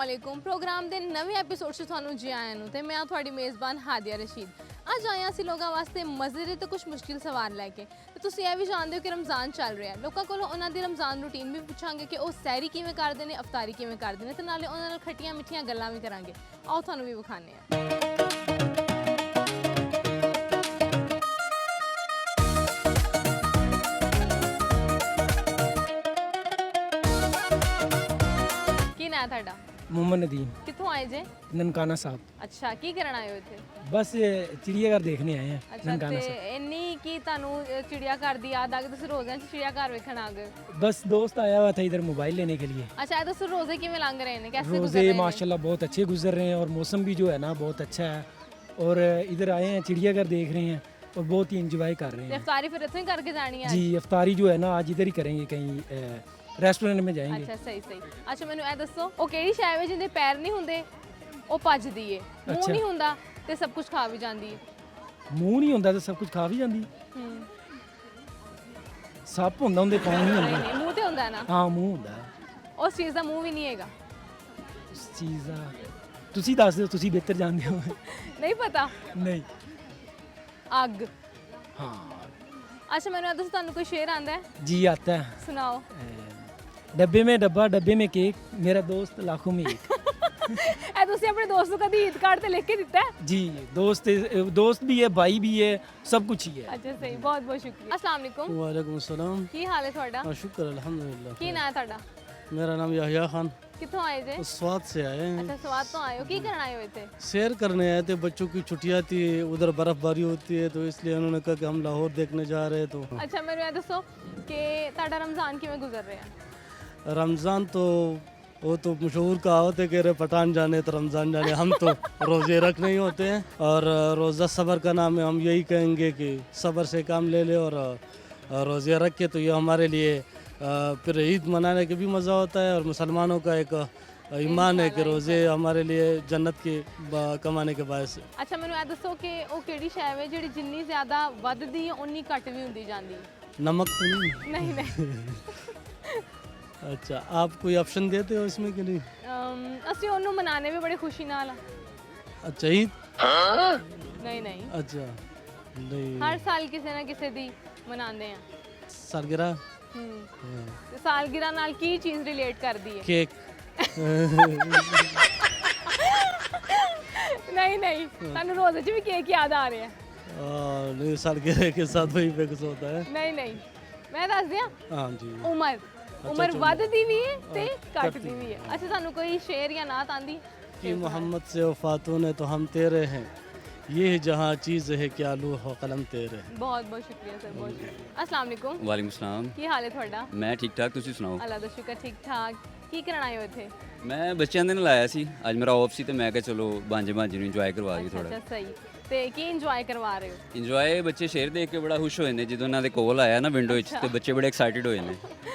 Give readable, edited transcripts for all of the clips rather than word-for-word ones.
अस्सलामुअलैकुम प्रोग्राम के नवे एपीसोड से थानू जी आया नूं ते मैं तुहाडी मेज़बान हादिया रशीद। अज आए असीं लोगों वास्ते मज़े ते कुछ मुश्किल सवाल लैके ते तुसीं यह भी जानते हो कि रमज़ान चल रहा है। लोगों कोलों उन्हां दी रमज़ान रूटीन भी पुछांगे कि वो सैरी किवें करदे ने, अफतारी किवें करदे ने ते नाले उन्हां नाल खट्टियां मिठियां गल्लां भी करांगे। आओ थानू भी विखाने आ। की नाम है तुहाडा? मोहम्मद नदीम कित्थों आए जे? ननकाना साहब। अच्छा की करन आए हो इत्थे? बस चिड़ियाघर देखने आए हैं अच्छा ननकाना ते साहब। इन्नी की तानू चिड़ियाघर दी याद आ गई, तुसीं रोज़ चिड़ियाघर वेखण आ गए? बस दोस्त आया हुआ था इधर मोबाइल लेने के लिए। अच्छा ये दसो रोज़े किवें लंघ रहे हैं, कैसे गुजर रोज़े रहे हैं? माशाल्लाह बहुत अच्छे गुजर रहे हैं और मौसम भी जो है ना बहुत अच्छा है और इधर आए हैं चिड़ियाघर देख रहे हैं और बहुत ही इंजॉय कर रहे ते हैं। इफ्तारी फिर इत्थों ही करके जानी है? जी अफ्तारी जो है ना आज इधर ही करेंगे, कहीं रेस्टोरेंट में जाएंगे। अच्छा सही सही। अच्छा मैनू ए दसो ਉਹ ਕਿਹੜੀ ਸ਼ੈ ਵੇ ਜਿੰਦੇ ਪੈਰ ਨਹੀਂ ਹੁੰਦੇ ਉਹ ਭੱਜਦੀ ਏ, ਮੂੰਹ ਅੱਛਾ। ਨਹੀਂ ਹੁੰਦਾ ਤੇ ਸਭ ਕੁਝ ਖਾ ਵੀ ਜਾਂਦੀ ਏ? ਮੂੰਹ ਨਹੀਂ ਹੁੰਦਾ ਤਾਂ ਸਭ ਕੁਝ ਖਾ ਵੀ ਜਾਂਦੀ। ਹੂੰ ਸੱਪ ਹੁੰਦਾ ਹੁੰਦੇ ਪਾਉ ਨਹੀਂ ਨਹੀਂ ਹੁੰਦੇ। ਨਹੀਂ ਮੂੰਹ ਤੇ ਹੁੰਦਾ ਹੈ ਨਾ, ਹਾਂ ਮੂੰਹ ਹੁੰਦਾ ਹੈ। ਉਸ ਚੀਜ਼ ਦਾ ਮੂੰਹ ਵੀ ਨਹੀਂ ਹੈਗਾ। ਉਸ ਚੀਜ਼ ਦਾ ਤੁਸੀਂ ਦੱਸ ਦਿਓ, ਤੁਸੀਂ ਬਿਹਤਰ ਜਾਣਦੇ ਹੋ। ਨਹੀਂ ਪਤਾ? ਨਹੀਂ। ਅੱਗ। ਹਾਂ अच्छा मैनू ए दसो ਤੁਹਾਨੂੰ ਕੋਈ ਸ਼ੇਰ ਆਂਦਾ ਹੈ? जी आता है। ਸੁਣਾਓ। डब्बे में डब्बा डब्बे में केक मेरा दोस्त लाखों में एक। ਇਹ ਤੁਸੀਂ ਆਪਣੇ ਦੋਸਤ ਨੂੰ ਕਦੀ ਈਦ ਕਾਰਡ ਤੇ ਲਿਖ ਕੇ ਦਿੱਤਾ ਹੈ? जी दोस्त भी है, भाई भी है, सब कुछ ही है। ਅੱਛਾ ਸਹੀ, ਬਹੁਤ ਬਹੁਤ ਸ਼ੁਕਰੀਆ। अस्सलाम वालेकुम, वालेकुम अस्सलाम। ਕੀ ਹਾਲ ਹੈ ਤੁਹਾਡਾ? शुक्र अल्हम्दुलिल्लाह। ਕੀ ਨਾਂ ਹੈ ਤੁਹਾਡਾ? मेरा नाम याहिया खान, ਕਿੱਥੋਂ ਆਏ ਜੇ? स्वाद से आए हैं। ਅੱਛਾ ਸਵਾਦ ਤੋਂ ਆਏ ਹੋ, ਕੀ ਕਰਨ ਆਏ ਹੋ ਇੱਥੇ? सैर करने आए थे, बच्चों की छुट्टियां थी, उधर बर्फबारी होती है तो इसलिए उन्होंने कहा कि हम लाहौर देखने जा रहे हैं। तो ਅੱਛਾ ਮੈਨੂੰ ਇਹ ਦੱਸੋ ਕਿ ਤੁਹਾਡਾ ਰਮਜ਼ਾਨ ਕਿਵੇਂ ਗੁਜ਼ਰ ਰਿਹਾ ਹੈ? रमज़ान तो वो तो मशहूर कहावत है कि रे पठान जाने तो रमज़ान जाने। हम तो रोज़े रख नहीं होते हैं और रोज़ा सब्र का नाम है। हम यही कहेंगे कि सब्र से काम ले ले और रोज़े रख के तो ये हमारे लिए फिर ईद मनाने के भी मज़ा होता है और मुसलमानों का एक ईमान है कि रोज़े हमारे लिए जन्नत के कमाने के बायस है। ਅੱਛਾ ਮੈਨੂੰ ਇਹ ਦੱਸੋ ਕਿ ਉਹ ਕਿਹੜੀ ਸ਼ੈ ਹੈ ਜਿਹੜੀ ਜਿੰਨੀ ਜ਼ਿਆਦਾ ਵੱਧਦੀ ਹੈ ਉਨੀ ਘੱਟ ਵੀ ਹੁੰਦੀ ਜਾਂਦੀ ਹੈ? नमक तो नहीं? ਨਹੀਂ ਨਹੀਂ अच्छा आप कोई ऑप्शन देते हो इसमें कि नहीं? ਅਸੀਂ ਉਹਨੂੰ ਮਨਾਣੇ ਵੀ ਬੜੀ ਖੁਸ਼ੀ ਨਾਲ ਆ। अच्छा ईद? ਨਹੀਂ ਨਹੀਂ अच्छा नहीं। ਹਰ ਸਾਲ ਕਿਸੇ ਨਾ ਕਿਸੇ ਦੀ ਮਨਾਉਂਦੇ ਆ। सालगिरह? ਹੂੰ ਤੇ ਸਾਲਗਿਰਾ ਨਾਲ ਕੀ ਚੀਜ਼ ਰਿਲੇਟ ਕਰਦੀ ਹੈ? केक? ਨਹੀਂ ਨਹੀਂ ਤੁਹਾਨੂੰ ਰੋਜ਼ੇ 'ਚ ਵੀ ਕੇਕ ਯਾਦ ਆ ਰਿਹਾ ਹੈ? नहीं सालगिरह के साथ वही पे कुछ होता है। ਨਹੀਂ ਨਹੀਂ ਮੈਂ ਦੱਸ ਦਿਆਂ, हाँ जी। ਉਮਰ ਵੱਧਦੀ ਵੀ ਹੈ ਤੇ ਘਟਦੀ ਵੀ ਹੈ। ਅੱਛਾ ਤੁਹਾਨੂੰ ਕੋਈ ਸ਼ੇਰ ਜਾਂ ਨਾਤ ਆਂਦੀ? कि मोहम्मद से वफातों ने तो हम तेरे हैं, ये जहाँ चीज़ है क्या लूह व कलम तेरे। ਬਹੁਤ ਬਹੁਤ ਸ਼ੁਕਰੀਆ ਸਰ, ਬਹੁਤ ਸ਼ੁਕਰੀਆ। अस्सलाम वालेकुम, ਵਾਲੇਕੁਮ ਸਲਾਮ। ਕੀ ਹਾਲ ਹੈ ਤੁਹਾਡਾ? ਮੈਂ ਠੀਕ ਠਾਕ, ਤੁਸੀਂ ਸੁਣਾਓ? ਅੱਲਾ ਦਾ ਸ਼ੁਕਰ ਠੀਕ ਠਾਕ। ਕੀ ਕਰਨ ਆਏ ਹੋ ਇੱਥੇ? ਮੈਂ ਬੱਚਿਆਂ ਦੇ ਨਾਲ ਆਇਆ ਸੀ, ਅੱਜ ਮੇਰਾ ਆਫ ਸੀ ਤੇ ਮੈਂ ਕਿਹਾ ਚਲੋ ਬਾਂਝੇ ਨੂੰ ਇੰਜੋਏ ਕਰਵਾ ਦਈਏ ਥੋੜਾ। ਅੱਛਾ ਸਹੀ। ਤੇ ਕੀ ਇੰਜੋਏ ਕਰਵਾ ਰਹੇ ਹੋ? ਇੰਜੋਏ ਬੱਚੇ ਸ਼ੇਰ ਦੇਖ ਕੇ ਬੜਾ ਖੁਸ਼ ਹੋਏ ਨੇ ਜਦੋਂ ਉਹਨਾਂ ਦੇ ਕੋਲ ਆਇਆ ਨਾ ਵਿੰਡੋ ਵਿੱਚ, ਤੇ ਬੱਚੇ ਬੜੇ ਐਕਸਾਈਟਿਡ ਹੋਏ ਨੇ।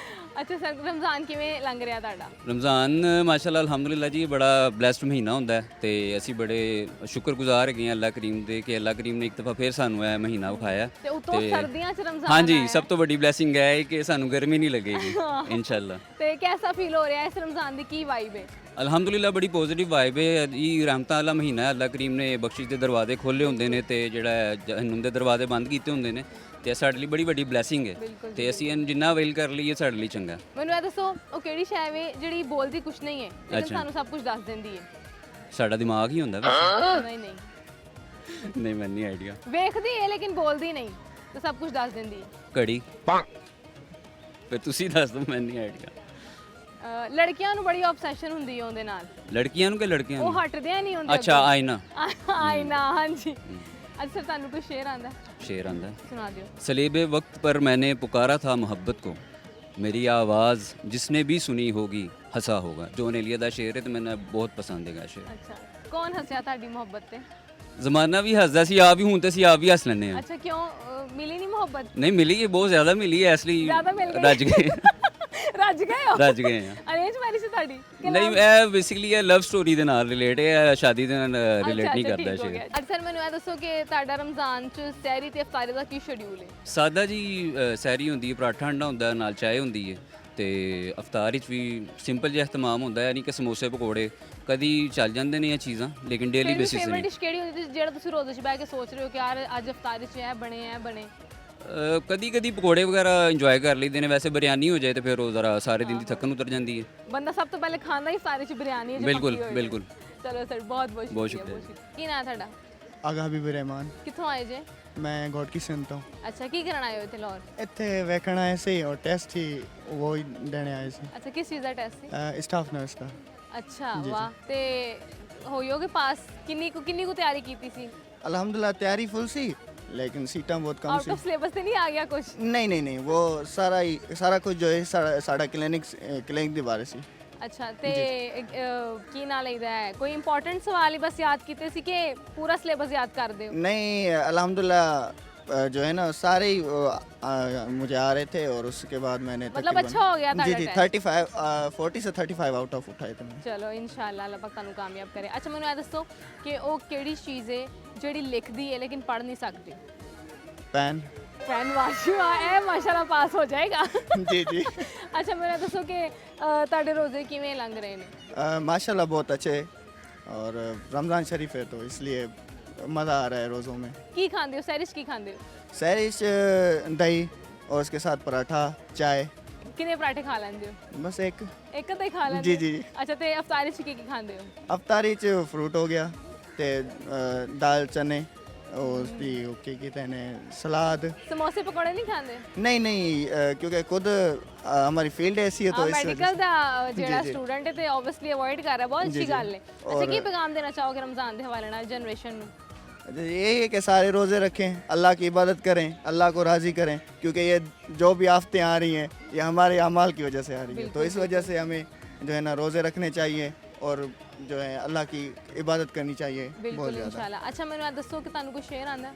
ਅੱਛਾ ਸਰ ਰਮਜ਼ਾਨ ਕਿਵੇਂ ਲੰਘ ਰਿਹਾ ਤੁਹਾਡਾ? ਰਮਜ਼ਾਨ ਮਾਸ਼ਾਅੱਲਾ ਅਲਹਮਦੁਲਿਲਾ ਜੀ ਬੜਾ ਬਲੈਸਡ ਮਹੀਨਾ ਹੁੰਦਾ ਹੈ ਤੇ ਅਸੀਂ ਬੜੇ ਸ਼ੁਕਰਗੁਜ਼ਾਰ ਹੈਗੇ ਹਾਂ ਅੱਲਾਹ ਕਰੀਮ ਦੇ ਕਿ ਅੱਲਾਹ ਕਰੀਮ ਨੇ ਇੱਕ ਦਫਾ ਫੇਰ ਸਾਨੂੰ ਇਹ ਮਹੀਨਾ ਵਿਖਾਇਆ। ਤੇ ਉਤੋਂ ਸਰਦੀਆਂ 'ਚ ਰਮਜ਼ਾਨ ਹਾਂਜੀ ਆਇਆ। ਸਭ ਤੋਂ ਵੱਡੀ ਬਲੇਸਿੰਗ ਹੈ ਕਿ ਸਾਨੂੰ ਗਰਮੀ ਨਹੀਂ ਲੱਗੇਗੀ ਇਨਸ਼ਾਅੱਲਾ। ਤੇ ਕੈਸਾ ਫੀਲ ਹੋ ਰਿਹਾ ਹੈ ਇਸ ਰਮਜ਼ਾਨ ਦੀ, ਕੀ ਵਾਈਬ ਹੈ? ਅਲਹਮਦੁਲਿਲਾ ਬੜੀ ਪੋਜ਼ਿਟਿਵ ਵਾਈਬ ਹੈ। ਇਹ ਰਹਿਮਤਾਂ ਵਾਲਾ ਮਹੀਨਾ ਹੈ, ਅੱਲਾਹ ਕਰੀਮ ਨੇ ਬਖਸ਼ਿਸ਼ ਦੇ ਦਰਵਾਜ਼ੇ ਖੋਲ੍ਹੇ ਹੁੰਦੇ ਨੇ ਤੇ ਜਿਹੜਾ ਜਹੰਨਮ ਦੇ ਦਰਵਾਜ਼ੇ ਬੰਦ ਕੀਤੇ ਹੁੰਦੇ ਨੇ ਤੇ ਸਾਡੇ ਲਈ ਬੜੀ ਵੱਡੀ ਬਲੇਸਿੰਗ ਹੈ ਤੇ ਅਸੀਂ ਇਹਨੂੰ ਜਿੰਨਾ ਅਵੇਲ ਕਰ ਲਈਏ ਸਾਡੇ ਲਈ ਚੰਗਾ। ਮੈਨੂੰ ਇਹ ਦੱਸੋ ਉਹ ਕਿਹੜੀ ਸ਼ੈ ਵੇ ਜਿਹੜੀ ਬੋਲਦੀ ਕੁਛ ਨਹੀਂ ਹੈ ਲੇਕਿਨ ਅੱਛਾ। ਸਾਨੂੰ ਸਭ ਕੁਝ ਦੱਸ ਦਿੰਦੀ ਹੈ? ਸਾਡਾ ਦਿਮਾਗ ਹੀ ਹੁੰਦਾ ਵੈਸੇ। ਨਹੀਂ ਨਹੀਂ ਨਹੀਂ ਮੈਨੂੰ ਨਹੀਂ ਆਈਡੀਆ। ਵੇਖਦੀ ਹੈ ਲੇਕਿਨ ਬੋਲਦੀ ਨਹੀਂ ਤੇ ਸਭ ਕੁਝ ਦੱਸ ਦਿੰਦੀ ਹੈ। ਘੜੀ। ਫਿਰ ਤੁਸੀਂ ਦੱਸ ਦਿਓ, ਮੈਨੂੰ ਨਹੀਂ ਆਈਡੀਆ। ਲੜਕੀਆਂ ਨੂੰ ਬੜੀ ਆਬਸੈਸ਼ਨ ਹੁੰਦੀ ਹੈ ਉਹਦੇ ਨਾਲ। ਲੜਕੀਆਂ ਨੂੰ ਕਿ ਲੜਕੀਆਂ ਉਹ ਨੂੰ? ਹਟਦੇ ਨਹੀਂ ਹੁੰਦੇ। ਅੱਛਾ ਆਇਨਾ। ਆਇਨਾ, ਹਾਂਜੀ। ਅੱਛਾ ਤੁਹਾਨੂੰ ਕੋਈ ਸ਼ੇਰ ਆਂਦਾ? शेर आंदा ਸੁਣਾ ਦਿਓ। सलेबे वक्त पर मैंने पुकारा था मोहब्बत को, मेरी आवाज़ जिसने भी सुनी होगी हंसा होगा। जोन एलिया दा शेर है तो मैंने बहुत पसंद है शेर। ਅੱਛਾ ਕੌਣ ਹੱਸਿਆ ਤੁਹਾਡੀ ਮੁਹੱਬਤ ਤੇ? ਜ਼ਮਾਨਾ ਵੀ ਹੱਸਦਾ ਸੀ, ਆਪ ਵੀ ਹੁਣ ਤੇ ਅਸੀਂ ਆਪ ਵੀ ਹੱਸ ਲੈਂਦੇ ਹਾਂ। ਅੱਛਾ ਕਿਉਂ ਮਿਲੀ ਨਹੀਂ ਮੁਹੱਬਤ? ਨਹੀਂ ਮਿਲੀ ਹੈ, ਬਹੁਤ ਜ਼ਿਆਦਾ ਮਿਲੀ ਹੈ, ਇਸ ਲਈ ਜ਼ਿਆਦਾ ਮਿਲ ਗਈ। ਰੱਜ ਗਏ। ਰੱਜ ਗਏ ਹੋ? ਰੱਜ ਗਏ ਹਾਂ। ਅਰੇਂਜ ਮੈਰਿਜ ਸੀ ਤੁਹਾਡੀ ਕਿ ਨਹੀਂ ਇਹ ਬੇਸਿਕਲੀ ਇਹ ਲਵ ਸਟੋਰੀ ਦੇ ਨਾਲ ਰਿਲੇਟ ਹੈ, ਸ਼ਾਦੀ ਦੇ ਨਾਲ ਰਿਲੇਟ ਨਹੀਂ ਕਰਦਾ ਸ਼ੇਰ। ਅੱਛਾ ਸਰ ਮੈਨੂੰ ਇਹ ਦੱਸੋ ਕਿ ਤੁਹਾਡਾ ਰਮਜ਼ਾਨ ਚ ਸਹਿਰੀ ਤੇ ਇਫਤਾਰੀ ਦਾ ਕੀ ਸ਼ਡਿਊਲ ਹੈ? ਸਾਦਾ ਜੀ ਸੈਰੀ ਹੁੰਦੀ ਹੈ, ਪਰਾਠਾ ਅੰਡਾ ਹੁੰਦਾ ਨਾਲ ਚਾਹ ਹੁੰਦੀ ਹੈ ਤੇ ਅਫਤਾਰ ਵਿੱਚ ਵੀ ਸਿੰਪਲ ਜਿਹਾ ਇhtਮਾਮ ਹੁੰਦਾ ਹੈ, ਯਾਨੀ ਕਿ ਸਮੋਸੇ ਪਕੌੜੇ ਕਦੀ ਚੱਲ ਜਾਂਦੇ ਨੇ ਇਹ ਚੀਜ਼ਾਂ, ਲੇਕਿਨ ਡੇਲੀ ਬੇਸਿਸ ਫੇਵਰਿਟ ਨਹੀਂ। ਡਿਸ਼ ਕਿਹੜੀ ਹੁੰਦੀ ਜਿਹੜਾ ਤੁਸੀਂ ਰੋਜ਼ੇ 'ਚ ਬਹਿ ਕੇ ਸੋਚ ਰਹੇ ਹੋ ਕਿ ਯਾਰ ਅੱਜ ਇਫਤਾਰੀ 'ਚ ਇਹ ਬਣੇ ਕਦੀ ਕਦੀ ਪਕੌੜੇ ਵਗੈਰਾ ਇੰਜੋਏ ਕਰ ਲਈਦੇ ਨੇ, ਵੈਸੇ ਬਿਰਿਆਨੀ ਹੋ ਜਾਏ ਤੇ ਫਿਰ ਉਹ ਜ਼ਰਾ ਸਾਰੇ ਦਿਨ ਦੀ ਥੱਕਣ ਉਤਰ ਜਾਂਦੀ ਹੈ। ਬੰਦਾ ਸਭ ਤੋਂ ਪਹਿਲੇ ਖਾਂਦਾ ਹੀ ਇਫਤਾਰੀ 'ਚ ਬਿਰਿਆਨੀ ਹੈ, ਜੇ ਬਿਲਕੁਲ ਪੱਕੀ ਹੋਏ। ਬਿਲकुल। ਚਲੋ ਸਰ ਬਹੁਤ ਬਹੁਤ ਬਹੁਤ ਸ਼ੁਕਰੀਆ ਸ਼ੁਕਰੀਆ। ਕੀ ਨਾਂ ਹੈ ਤੁਹਾਡਾ? ਆਗਾ ਹਬੀਬ ਰਹਿਮਾਨ। ਕਿੱਥੋਂ ਆਏ ਜੇ? ਮੈਂ ਗੋਟਕੀ ਸਿੰਘ ਤੋਂ। ਅੱਛਾ ਕੀ ਕਰਨ ਆਏ ਹੋ ਇੱਥੇ ਲਾਹੌਰ? ਇੱਥੇ ਵੇਖਣ ਆਏ ਸੀ ਔਰ ਟੈਸਟ ਹੀ ਉਹ ਹੀ ਦੇਣੇ ਆਏ ਸੀ, ਅੱਛਾ ਕਿਸ ਚੀਜ਼ ਦਾ ਟੈਸਟ ਸੀ? ਸਟਾਫ ਨਰਸ ਦਾ। ਅੱਛਾ ਜੀ, ਵਾਹ। ਤੇ ਹੋਇਓਗੇ ਪਾਸ? ਕਿੰਨੀ ਕੁ ਤਿਆਰੀ ਕੀਤੀ ਸੀ? अल्हम्दुलिल्लाह तैयारी फुल सी, लेकिन सीटा बहुत कम ਆਊਟ सी। ਆਫ ਸਿਲੇਬਸ ਤੇ ਨਹੀਂ ਆ ਗਿਆ ਕੁਝ? नहीं वो सारा कुछ जो है साड़ा क्लिनिक ਦੇ ਬਾਰੇ ਸੀ। ਅੱਛਾ ਤੇ ਕੀ ਨਾਂ ਲਈਦਾ ਹੈ? ਕੋਈ ਇੰਪੋਰਟੈਂਟ ਸਵਾਲ ਹੀ ਬਸ ਯਾਦ ਕੀਤੇ ਸੀ ਕਿ ਪੂਰਾ ਸਿਲੇਬਸ ਯਾਦ ਕਰਦੇ ਹੋ? नहीं अल्हम्दुलिल्लाह जो है ना सारे ही मुझे आ रहे थे और उसके बाद मैंने मतलब तकरीबन- अच्छा हो गया था जी test? 35 40 से 35 आउट ऑफ उठाए थे मैंने। ਚਲੋ ਇਨਸ਼ਾਅੱਲਾ ਅੱਲਾਹ ਪਾਕ ਤੁਹਾਨੂੰ ਕਾਮਯਾਬ ਕਰੇ। ਅੱਛਾ ਮੈਨੂੰ ਇਹ ਦੱਸੋ ਕਿ ਉਹ ਕਿਹੜੀ ਚੀਜ਼ ਹੈ ਜਿਹੜੀ ਲਿਖਦੀ ਹੈ ਲੇਕਿਨ ਪੜ੍ਹ ਨਹੀਂ ਸਕਦੀ? पैन। ਪੈਨ ਵਾਸ਼ੂਆ ਇਹ ਮਾਸ਼ਾਅੱਲਾ ਪਾਸ ਹੋ ਜਾਏਗਾ। जी ਅੱਛਾ ਮੈਨੂੰ ਇਹ ਦੱਸੋ ਕਿ ਤੁਹਾਡੇ ਰੋਜ਼ੇ ਕਿਵੇਂ ਲੰਘ ਰਹੇ ਨੇ? माशाल्लाह बहुत अच्छे, और रमज़ान शरीफ है तो इसलिए मज़ा आ रहा है रोज़ों में। ਕੀ ਖਾਂਦੇ ਹੋ? ਸੈਰਿਸ਼ ਕੀ ਖਾਂਦੇ ਹੋ? सैरिश दही और उसके साथ पराठा चाय, ਕਿੰਨੇ ਪਰਾਠੇ ਖਾ ਲੈਂਦੇ ਹੋ? बस एक। ਇੱਕ ਤਾਂ ਹੀ ਖਾ ਲੈਂਦੇ ਜੀ, ਹੋ? ਜੀ। ਅੱਛਾ ਤੇ ਅਫਤਾਰੀ 'ਚ ਕੀ ਖਾਂਦੇ ਹੋ? अफतारी च फ्रूट हो गया ते दाल चने और उसकी की कहते हैं सलाद। ਸਮੋਸੇ ਪਕੌੜੇ ਨਹੀਂ ਖਾਂਦੇ? नहीं क्योंकि खुद हमारी फील्ड ऐसी है तो इस ਮੈਡੀਕਲ ਦਾ ਜਿਹੜਾ ਜੀ। ਸਟੂਡੈਂਟ ਹੈ ਤੇ ਆਬਵੀਅਸਲੀ ਅਵੋਇਡ ਕਰ ਰਿਹਾ, ਬਹੁਤ ਜੀ, ਅੱਛੀ ਜੀ। ਗੱਲ ਹੈ। ਅੱਛਾ ਔਰ- ਕੀ ਪੈਗਾਮ ਦੇਣਾ ਚਾਹੋਗੇ ਰਮਜ਼ਾਨ ਦੇ ਹਵਾਲੇ ਨਾਲ ਜਨਰੇਸ਼ਨ ਨੂੰ? यही है कि सारे रोज़े रखें, अल्लाह की इबादत करें, अल्लाह को राज़ी करें, क्योंकि ये जो भी आफतें आ रही हैं ये हमारे अमाल की वजह से आ रही है। तो इस वजह से हमें जो है ना रोज़े रखने चाहिए और जो है अल्लाह की इबादत करनी चाहिए बहुत ਬਿਲਕੁਲ ज़्यादा। ਇਨਸ਼ਾਅੱਲਾ। ਅੱਛਾ ਮੈਨੂੰ ਇਹ ਦੱਸੋ ਕਿ ਤੁਹਾਨੂੰ ਕੋਈ ਸ਼ੇਰ ਆਂਦਾ?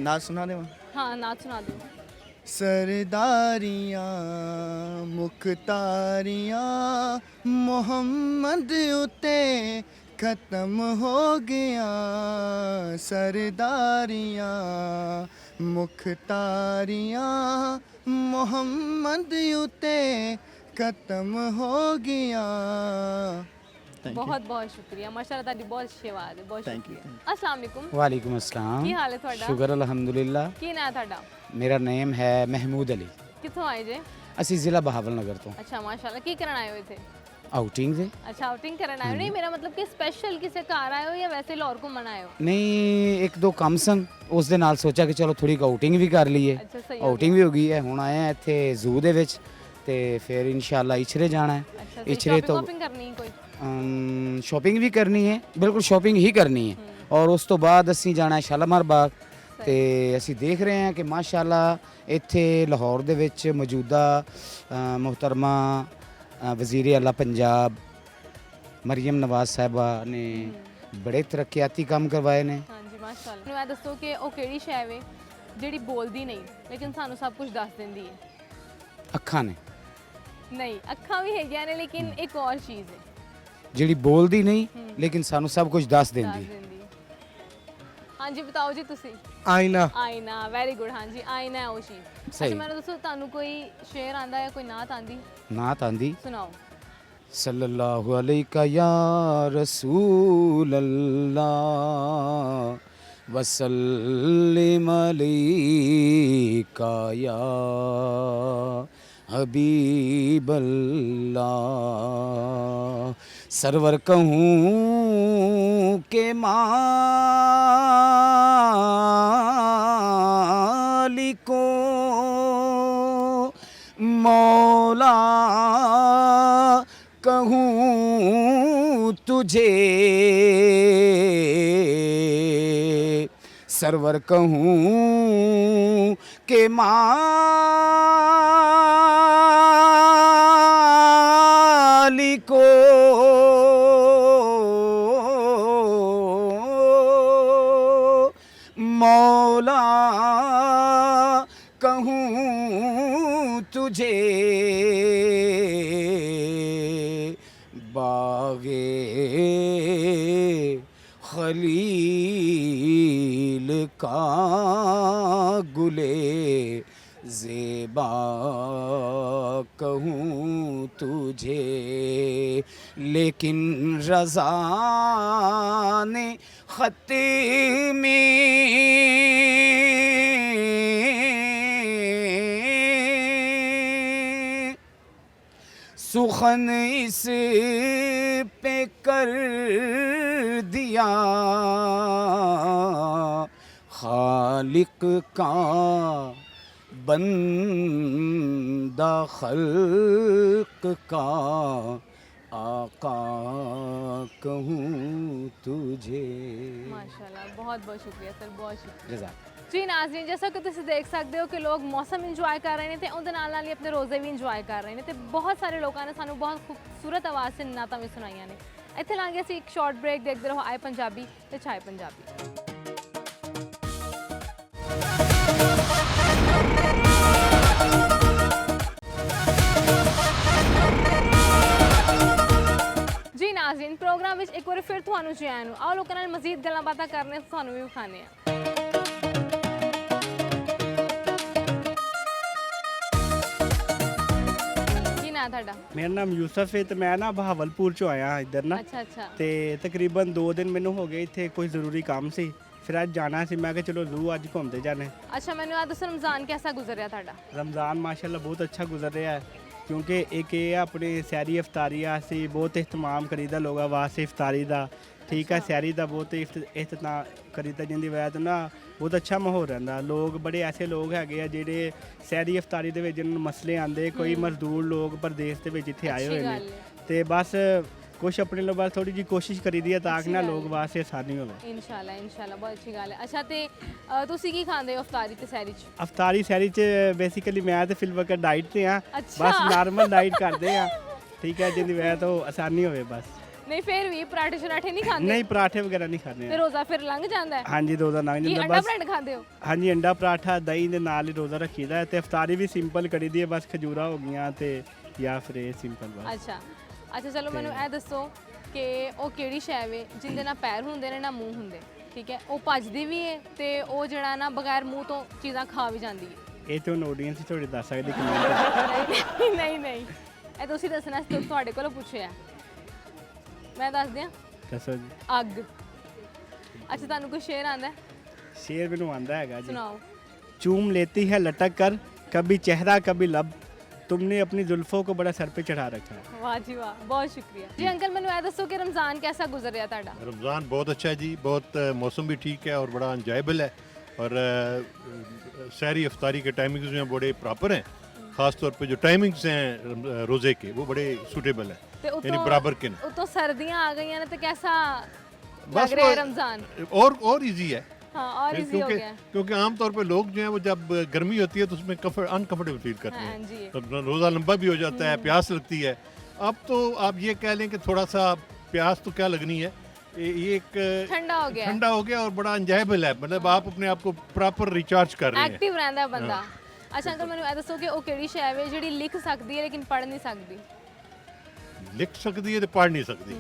नाच सुना दे। ਹਾਂ ਨਾਤ ਸੁਣਾ ਦਿਓ। सरदारियाँ मुख्तारियाँ मोहम्मद उते ख़त्म हो गया, सरदारियाँ मुख्तारियाँ मोहम्मद उते ख़त्म हो गया। ਬਹੁਤ ਬਹੁਤ ਸ਼ੁਕਰੀਆ ਮਾਸ਼ਾਅੱਲਾ ਤੁਹਾਡੀ ਬਹੁਤ ਸ਼ੇਵਾਦ ਹੈ। ਬਹੁਤ Thank you, ਸ਼ੁਕਰੀਆ। अस्सलाम वालेकुम। वालेकुम अस्सलाम। ਕੀ ਹਾਲ ਹੈ ਤੁਹਾਡਾ? शुगर अल्हम्दुलिल्लाह। ਕੀ ਨਾਂ ਹੈ ਤੁਹਾਡਾ? मेरा नेम है महमूद अली। ਕਿੱਥੋਂ ਆਏ ਜੇ? ਅਸੀਂ ਜ਼ਿਲ੍ਹਾ ਬਹਾਵਲ ਨਗਰ ਤੋਂ ਅੱਛਾ ਮਾਸ਼ਾਅੱਲਾ। ਕੀ ਕਰਨ ਆਏ ਹੋ ਇੱਥੇ? ਆਊਟਿੰਗ ਦੇ। ਅੱਛਾ ਆਊਟਿੰਗ ਕਰਨ ਆਏ ਹੋ? ਨਹੀਂ ਮੇਰਾ ਮਤਲਬ ਕਿ ਸਪੈਸ਼ਲ ਕਿਸੇ ਘਰ ਆਏ ਹੋ ਜਾਂ ਵੈਸੇ ਲਾਹੌਰ ਘੁੰਮਣ ਆਏ ਹੋ? ਨਹੀਂ ਇੱਕ ਦੋ ਕੰਮ ਸਨ, ਉਸ ਦੇ ਨਾਲ ਸੋਚਿਆ ਕਿ ਚਲੋ ਥੋੜੀ ਆਊਟਿੰਗ ਵੀ ਕਰ ਲਈਏ। ਅੱਛਾ ਸਹੀ ਹੋ ਆਊਟਿੰਗ ਵੀ ਹੋ ਗਈ ਹੈ, ਹੁਣ ਆਏ ਆ ਇੱਥੇ ਜ਼ੂ ਦੇ ਵਿੱਚ ਤੇ ਫਿਰ ਇਨਸ਼ਾਅੱਲਾ ਇਚਰੇ ਜਾਣਾ ਹੈ। ਅੱਛਾ ਇਚਰੇ ਤੋਂ ਸ਼ਾਪਿੰਗ ਕਰਨੀ ਕੋਈ? ਸ਼ਾਪਿੰਗ ਵੀ ਕਰਨੀ ਹੈ, ਬਿਲਕੁਲ ਸ਼ਾਪਿੰਗ ਹੀ ਕਰਨੀ ਹੈ। ਔਰ ਉਸ ਤੋਂ ਬਾਅਦ ਅਸੀਂ ਜਾਣਾ ਹੈ ਸ਼ਾਲੀਮਾਰ ਬਾਗ ਤੇ ਅਸੀਂ ਦੇਖ ਰਹੇ ਹਾਂ ਕਿ ਮਾਸ਼ਾਅੱਲਾ ਇੱਥੇ ਲਾਹੌਰ ਦੇ ਵਿੱਚ ਮੌਜੂਦਾ ਮੁਹਤਰਮਾ ਵਜ਼ੀਰ ਆਲਾ ਪੰਜਾਬ ਮਰੀਮ ਨਵਾਜ਼ ਸਾਹਿਬਾ ਨੇ ਬੜੇ ਤਰੱਕੀਆਤੀ ਕੰਮ ਕਰਵਾਏ ਨੇ। ਹਾਂਜੀ ਮਾਸ਼ਾਅੱਲਾ। ਮੈਨੂੰ ਇਹ ਦੱਸੋ ਕਿ ਉਹ ਕਿਹੜੀ ਸ਼ੈ ਵੇ ਜਿਹੜੀ ਬੋਲਦੀ ਨਹੀਂ ਲੇਕਿਨ ਸਾਨੂੰ ਸਭ ਕੁਝ ਦੱਸ ਦਿੰਦੀ ਹੈ? ਅੱਖਾਂ ਨੇ ਨਹੀਂ ਅੱਖਾਂ ਵੀ ਹੈਗੀਆਂ ਨੇ ਲੇਕਿਨ ਇੱਕ ਹੋਰ ਚੀਜ਼ ਹੈ ਜਿਹੜੀ ਬੋਲਦੀ ਨਹੀਂ ਲੇਕਿਨ ਸਾਨੂੰ ਸਭ ਕੁਝ ਦੱਸ ਦੱਸ ਦਿੰਦੀ। ਦਿੰਦੀ ਹੈ। ਹਾਂਜੀ ਬਤਾਓ ਜੀ ਤੁਸੀਂ। आईना। ਆਇਨਾ ਵੈਰੀ ਗੁੱਡ। ਹਾਂਜੀ ਆਇਨਾ ਹੈ ਉਹ ਚੀਜ਼। ਸਹੀ। ਅੱਛਾ ਮੈਨੂੰ ਦੱਸੋ ਤੁਹਾਨੂੰ ਕੋਈ ਸ਼ੇਰ ਆਂਦਾ ਜਾਂ ਕੋਈ ਨਾਤ ਆਂਦੀ? ਨਾਤ ਆਂਦੀ ਸੁਣਾਓ। सल्लल्लाहु अलैका या रसूल अल्लाह वसल्लिम अलैका या हबीब अल्लाह। सरवर कहूँ के मालिको मौला कहूँ तुझे, सरवर कहूँ के मालिको मौला कहूँ तुझे बागे खलील का गुले ज़ेबा कहूँ तुझे, लेकिन रज़ा ने खत में सुखन इस पे कर दिया, खालिक का बंदा खल्क का आका कहूँ तुझे। माशाल्लाह, बहुत बहुत शुक्रिया सर, बहुत शुक्रिया। जज़ाक। जी नाज़रीन, जैसा कि ਤੁਸੀਂ ਦੇਖ ਸਕਦੇ ਹੋ ਕਿ ਲੋਕ ਮੌਸਮ ਇੰਜੋਏ ਕਰ ਰਹੇ ਨੇ ਤੇ ਉਹਦੇ ਨਾਲ ਨਾਲ ਹੀ ਆਪਣੇ ਰੋਜ਼ੇ ਵੀ ਇੰਜੋਏ ਕਰ ਰਹੇ ਨੇ ਤੇ ਬਹੁਤ ਸਾਰੇ ਲੋਕਾਂ ਨੇ ਸਾਨੂੰ ਬਹੁਤ ਖੂਬਸੂਰਤ ਆਵਾਜ਼ 'ਚ ਨਾਤਾਂ ਵੀ ਸੁਣਾਈਆਂ ਨੇ। ਇੱਥੇ ਲਾਂਗੇ ਅਸੀਂ ਇੱਕ ਸ਼ਾਰਟ ਬ੍ਰੇਕ, ਦੇਖਦੇ ਰਹੋ ਆਏ ਪੰਜਾਬੀ ਤੇ ਛਾਏ ਪੰਜਾਬੀ। ਜੀ ਨਾਜ਼ਰੀਨ, ਪ੍ਰੋਗਰਾਮ ਵਿੱਚ ਇੱਕ ਵਾਰ ਫਿਰ ਤੁਹਾਨੂੰ ਜੀ ਆਇਆਂ ਨੂੰ। ਆਓ ਲੋਕਾਂ ਨਾਲ ਮਜ਼ੀਦ ਗੱਲਾਂ ਬਾਤਾਂ ਕਰਨੇ, ਤੁਹਾਨੂੰ ਵੀ ਵਿਖਾਣੇ ਆ। ਕੀ ਨਾਂ ਤੁਹਾਡਾ? ਮੇਰਾ ਨਾਮ ਯੂਸਫ ਹੈ ਤੇ ਮੈਂ ਨਾ ਬਹਾਵਲਪੁਰ ਚੋਂ ਆਇਆ ਇੱਧਰ ਨਾ, ਅੱਛਾ ਅੱਛਾ। ਤੇ ਤਕਰੀਬਨ 2 ਦਿਨ ਮੈਨੂੰ ਹੋ ਗਏ ਇੱਥੇ, ਕੋਈ ਜ਼ਰੂਰੀ ਕੰਮ ਸੀ, ਫਿਰ ਅੱਜ ਜਾਣਾ ਸੀ। ਮੈਂ ਕਿਹਾ ਚਲੋ ਜ਼ੂ ਅੱਜ ਘੁੰਮਦੇ ਜਾਣੇ। ਅੱਛਾ, ਮੈਨੂੰ ਇਹ ਦੱਸੋ ਰਮਜ਼ਾਨ ਕੈਸਾ ਗੁਜ਼ਰਿਆ ਤੁਹਾਡਾ? रमज़ान माशाल्लाह बहुत अच्छा गुजर रहा है, क्योंकि एक ये अपनी सैरी अफ्तारी से बहुत एहतमाम करीदा लोगों वास्ते इफ्तारी का, ठीक है, सैरी का बहुत एहतमाम करीदा, जिंदी वजह तो ना बहुत अच्छा माहौल रहता। लोग बड़े ऐसे लोग है जेडे सैरी अफ्तारी दे विच जिन्हां नूं मसले आंदे, कोई मजदूर लोग प्रदेश दे विच इत्थे आए अच्छी हुए गल ने, है। ते बस कुछ अपने लोग बस थोड़ी जी कोशिश करी दी है ताकि अच्छी ना गल लोग है। वास्ते आसानी हो। ਇਨਸ਼ਾਅੱਲਾ ਇਨਸ਼ਾਅੱਲਾ, ਬਹੁਤ ਅੱਛੀ ਗੱਲ ਹੈ। ਅੱਛਾ, ਤੇ ਤੁਸੀਂ ਕੀ ਖਾਂਦੇ ਹੋ ਅਫਤਾਰੀ ਤੇ ਸਹਿਰੀ 'ਚ? ਅਫਤਾਰੀ ਸੈਰੀ ਚ ਬੇਸਿਕਲੀ ਮੈਂ ਤੇ ਫਿਲ ਵਕਤ ਡਾਈਟ ਤੇ ਆ, ਅੱਛਾ। ਬਸ ਨਾਰਮਲ ਡਾਈਟ ਕਰਦੇ ਆ, ਠੀਕ ਹੈ, ਜਿੰਦੀ ਵਜ੍ਹਾ ਤੋਂ ਆਸਾਨੀ ਹੋਵੇ ਬਸ। ਨਹੀਂ, ਫਿਰ ਵੀ ਪਰਾਠੇ ਸ਼ਰਾਠੇ ਨਹੀਂ ਖਾਂਦੇ? ਨਹੀਂ, ਪਰਾਠੇ ਵਗੈਰਾ ਨਹੀਂ ਖਾਣੇ। ਤੇ ਰੋਜ਼ਾ ਫਿਰ ਲੰਘ ਜਾਂਦਾ ਹੈ? ਹਾਂਜੀ, ਰੋਜ਼ਾ ਲੰਘ ਕੀ ਜਾਂਦਾ ਅੰਡਾ ਬਸ। ਬ੍ਰੈਡ ਖਾਂਦੇ ਹੋ? ਹਾਂਜੀ, ਅੰਡਾ ਪਰਾਠਾ ਦਹੀਂ ਦੇ ਨਾਲ ਹੀ ਰੋਜ਼ਾ ਰੱਖੀਦਾ ਹੈ, ਤੇ ਅਫਤਾਰੀ ਵੀ ਸਿੰਪਲ ਕਰੀ ਦੀ ਹੈ, ਬਸ ਖਜੂਰਾ ਹੋ ਗਈਆਂ ਤੇ ਜਾਂ ਫਿਰ ਇਹ ਸਿੰਪਲ ਬਸ। ਅੱਛਾ ਅੱਛਾ, ਚਲੋ ਮੈਨੂੰ ਇਹ ਦੱਸੋ ਕਿ ਉਹ ਕਿਹੜੀ ਸ਼ੈ ਵੇ ਜਿਹਦੇ ਨਾਲ ਪੈਰ ਹੁੰਦੇ ਨੇ ਨਾ ਮੂੰਹ ਹੁੰਦੇ, ਠੀਕ ਹੈ, ਉਹ ਭੱਜਦੀ ਵੀ ਹੈ ਤੇ ਉਹ ਜਿਹੜਾ ਨਾ ਬਗੈਰ ਮੂੰਹ ਤੋਂ ਚੀਜ਼ਾਂ ਖਾ ਵੀ ਜਾਂਦੀ ਹੈ? ਇਹ ਤੇ ਹੁਣ ਆਡੀਅנס ਥੋੜੀ ਦੱਸ ਸਕਦੀ ਕਿ ਨਹੀਂ ਨਹੀਂ, ਇਹ ਤੁਸੀਂ ਦੱਸਣਾ ਸੀ, ਤੁਹਾਡੇ ਕੋਲੋਂ ਪੁੱਛਿਆ, ਮੈਂ ਦੱਸ ਦਿਆਂ। ਦੱਸੋ ਜੀ। ਅੱਗ। ਅੱਛਾ, ਤੁਹਾਨੂੰ ਕੋਈ ਸ਼ੇਰ ਆਂਦਾ? ਸ਼ੇਰ ਮੈਨੂੰ ਆਂਦਾ ਹੈਗਾ ਜੀ। ਸੁਣਾਓ। चूम लेती है लटक कर, कभी चेहरा कभी लब, तुमने अपनी जुल्फों को बड़ा सर पे चढ़ा रखा है। ਵਾਹ ਜੀ ਵਾਹ, ਬਹੁਤ ਸ਼ੁਕਰੀਆ ਜੀ। ਅੰਕਲ, ਮੈਨੂੰ ਇਹ ਦੱਸੋ ਕਿ ਰਮਜ਼ਾਨ कैसा गुजरिया ਤੁਹਾਡਾ? रमज़ान बहुत अच्छा है जी, बहुत मौसम भी ठीक है और बड़ा इंजॉयबल है, और सहरी अफ्तारी के टाइमिंग्स जो हैं बड़े प्रॉपर हैं, ख़ास तौर पे जो टाइमिंग्स हैं रोज़े के वो बड़े सूटेबल हैं, ਤੇ यानी बराबर के हैं। ਉਤੋਂ ਸਰਦੀਆਂ ਆ ਗਈਆਂ ਨੇ ਤੇ कैसा बस लग रहा है वो- रमजान? और इजी है, हाँ, और इजी हो क्योंकि गया है। क्योंकि आमतौर पे लोग जो हैं वो जब गर्मी होती है तो उसमें अनकम्फर्टेबल फील करते हाँ हैं, जी। तो रोज़ा लंबा भी हो जाता है, प्यास लगती है। अब तो आप ये कह लें कि थोड़ा सा प्यास तो क्या लगनी है, ये एक ठंडा हो गया है। ठंडा हो गया और बड़ा इंजॉयबल है, मतलब आप अपने आप को प्रॉपर रिचार्ज कर रहे हैं। ਐਕਟਿਵ ਰਹਿੰਦਾ ਹੈ ਬੰਦਾ। ਅੱਛਾ ਅੰਕਲ, ਮੈਨੂੰ ਇਹ ਦੱਸੋ ਕਿ ਉਹ ਕਿਹੜੀ ਸ਼ੈ ਵੇ ਜਿਹੜੀ ਲਿਖ ਸਕਦੀ ਹੈ ਲੇਕਿਨ ਪੜ੍ਹ ਨਹੀਂ ਸਕਦੀ? लिख सकती है तो पढ़ नहीं सकती,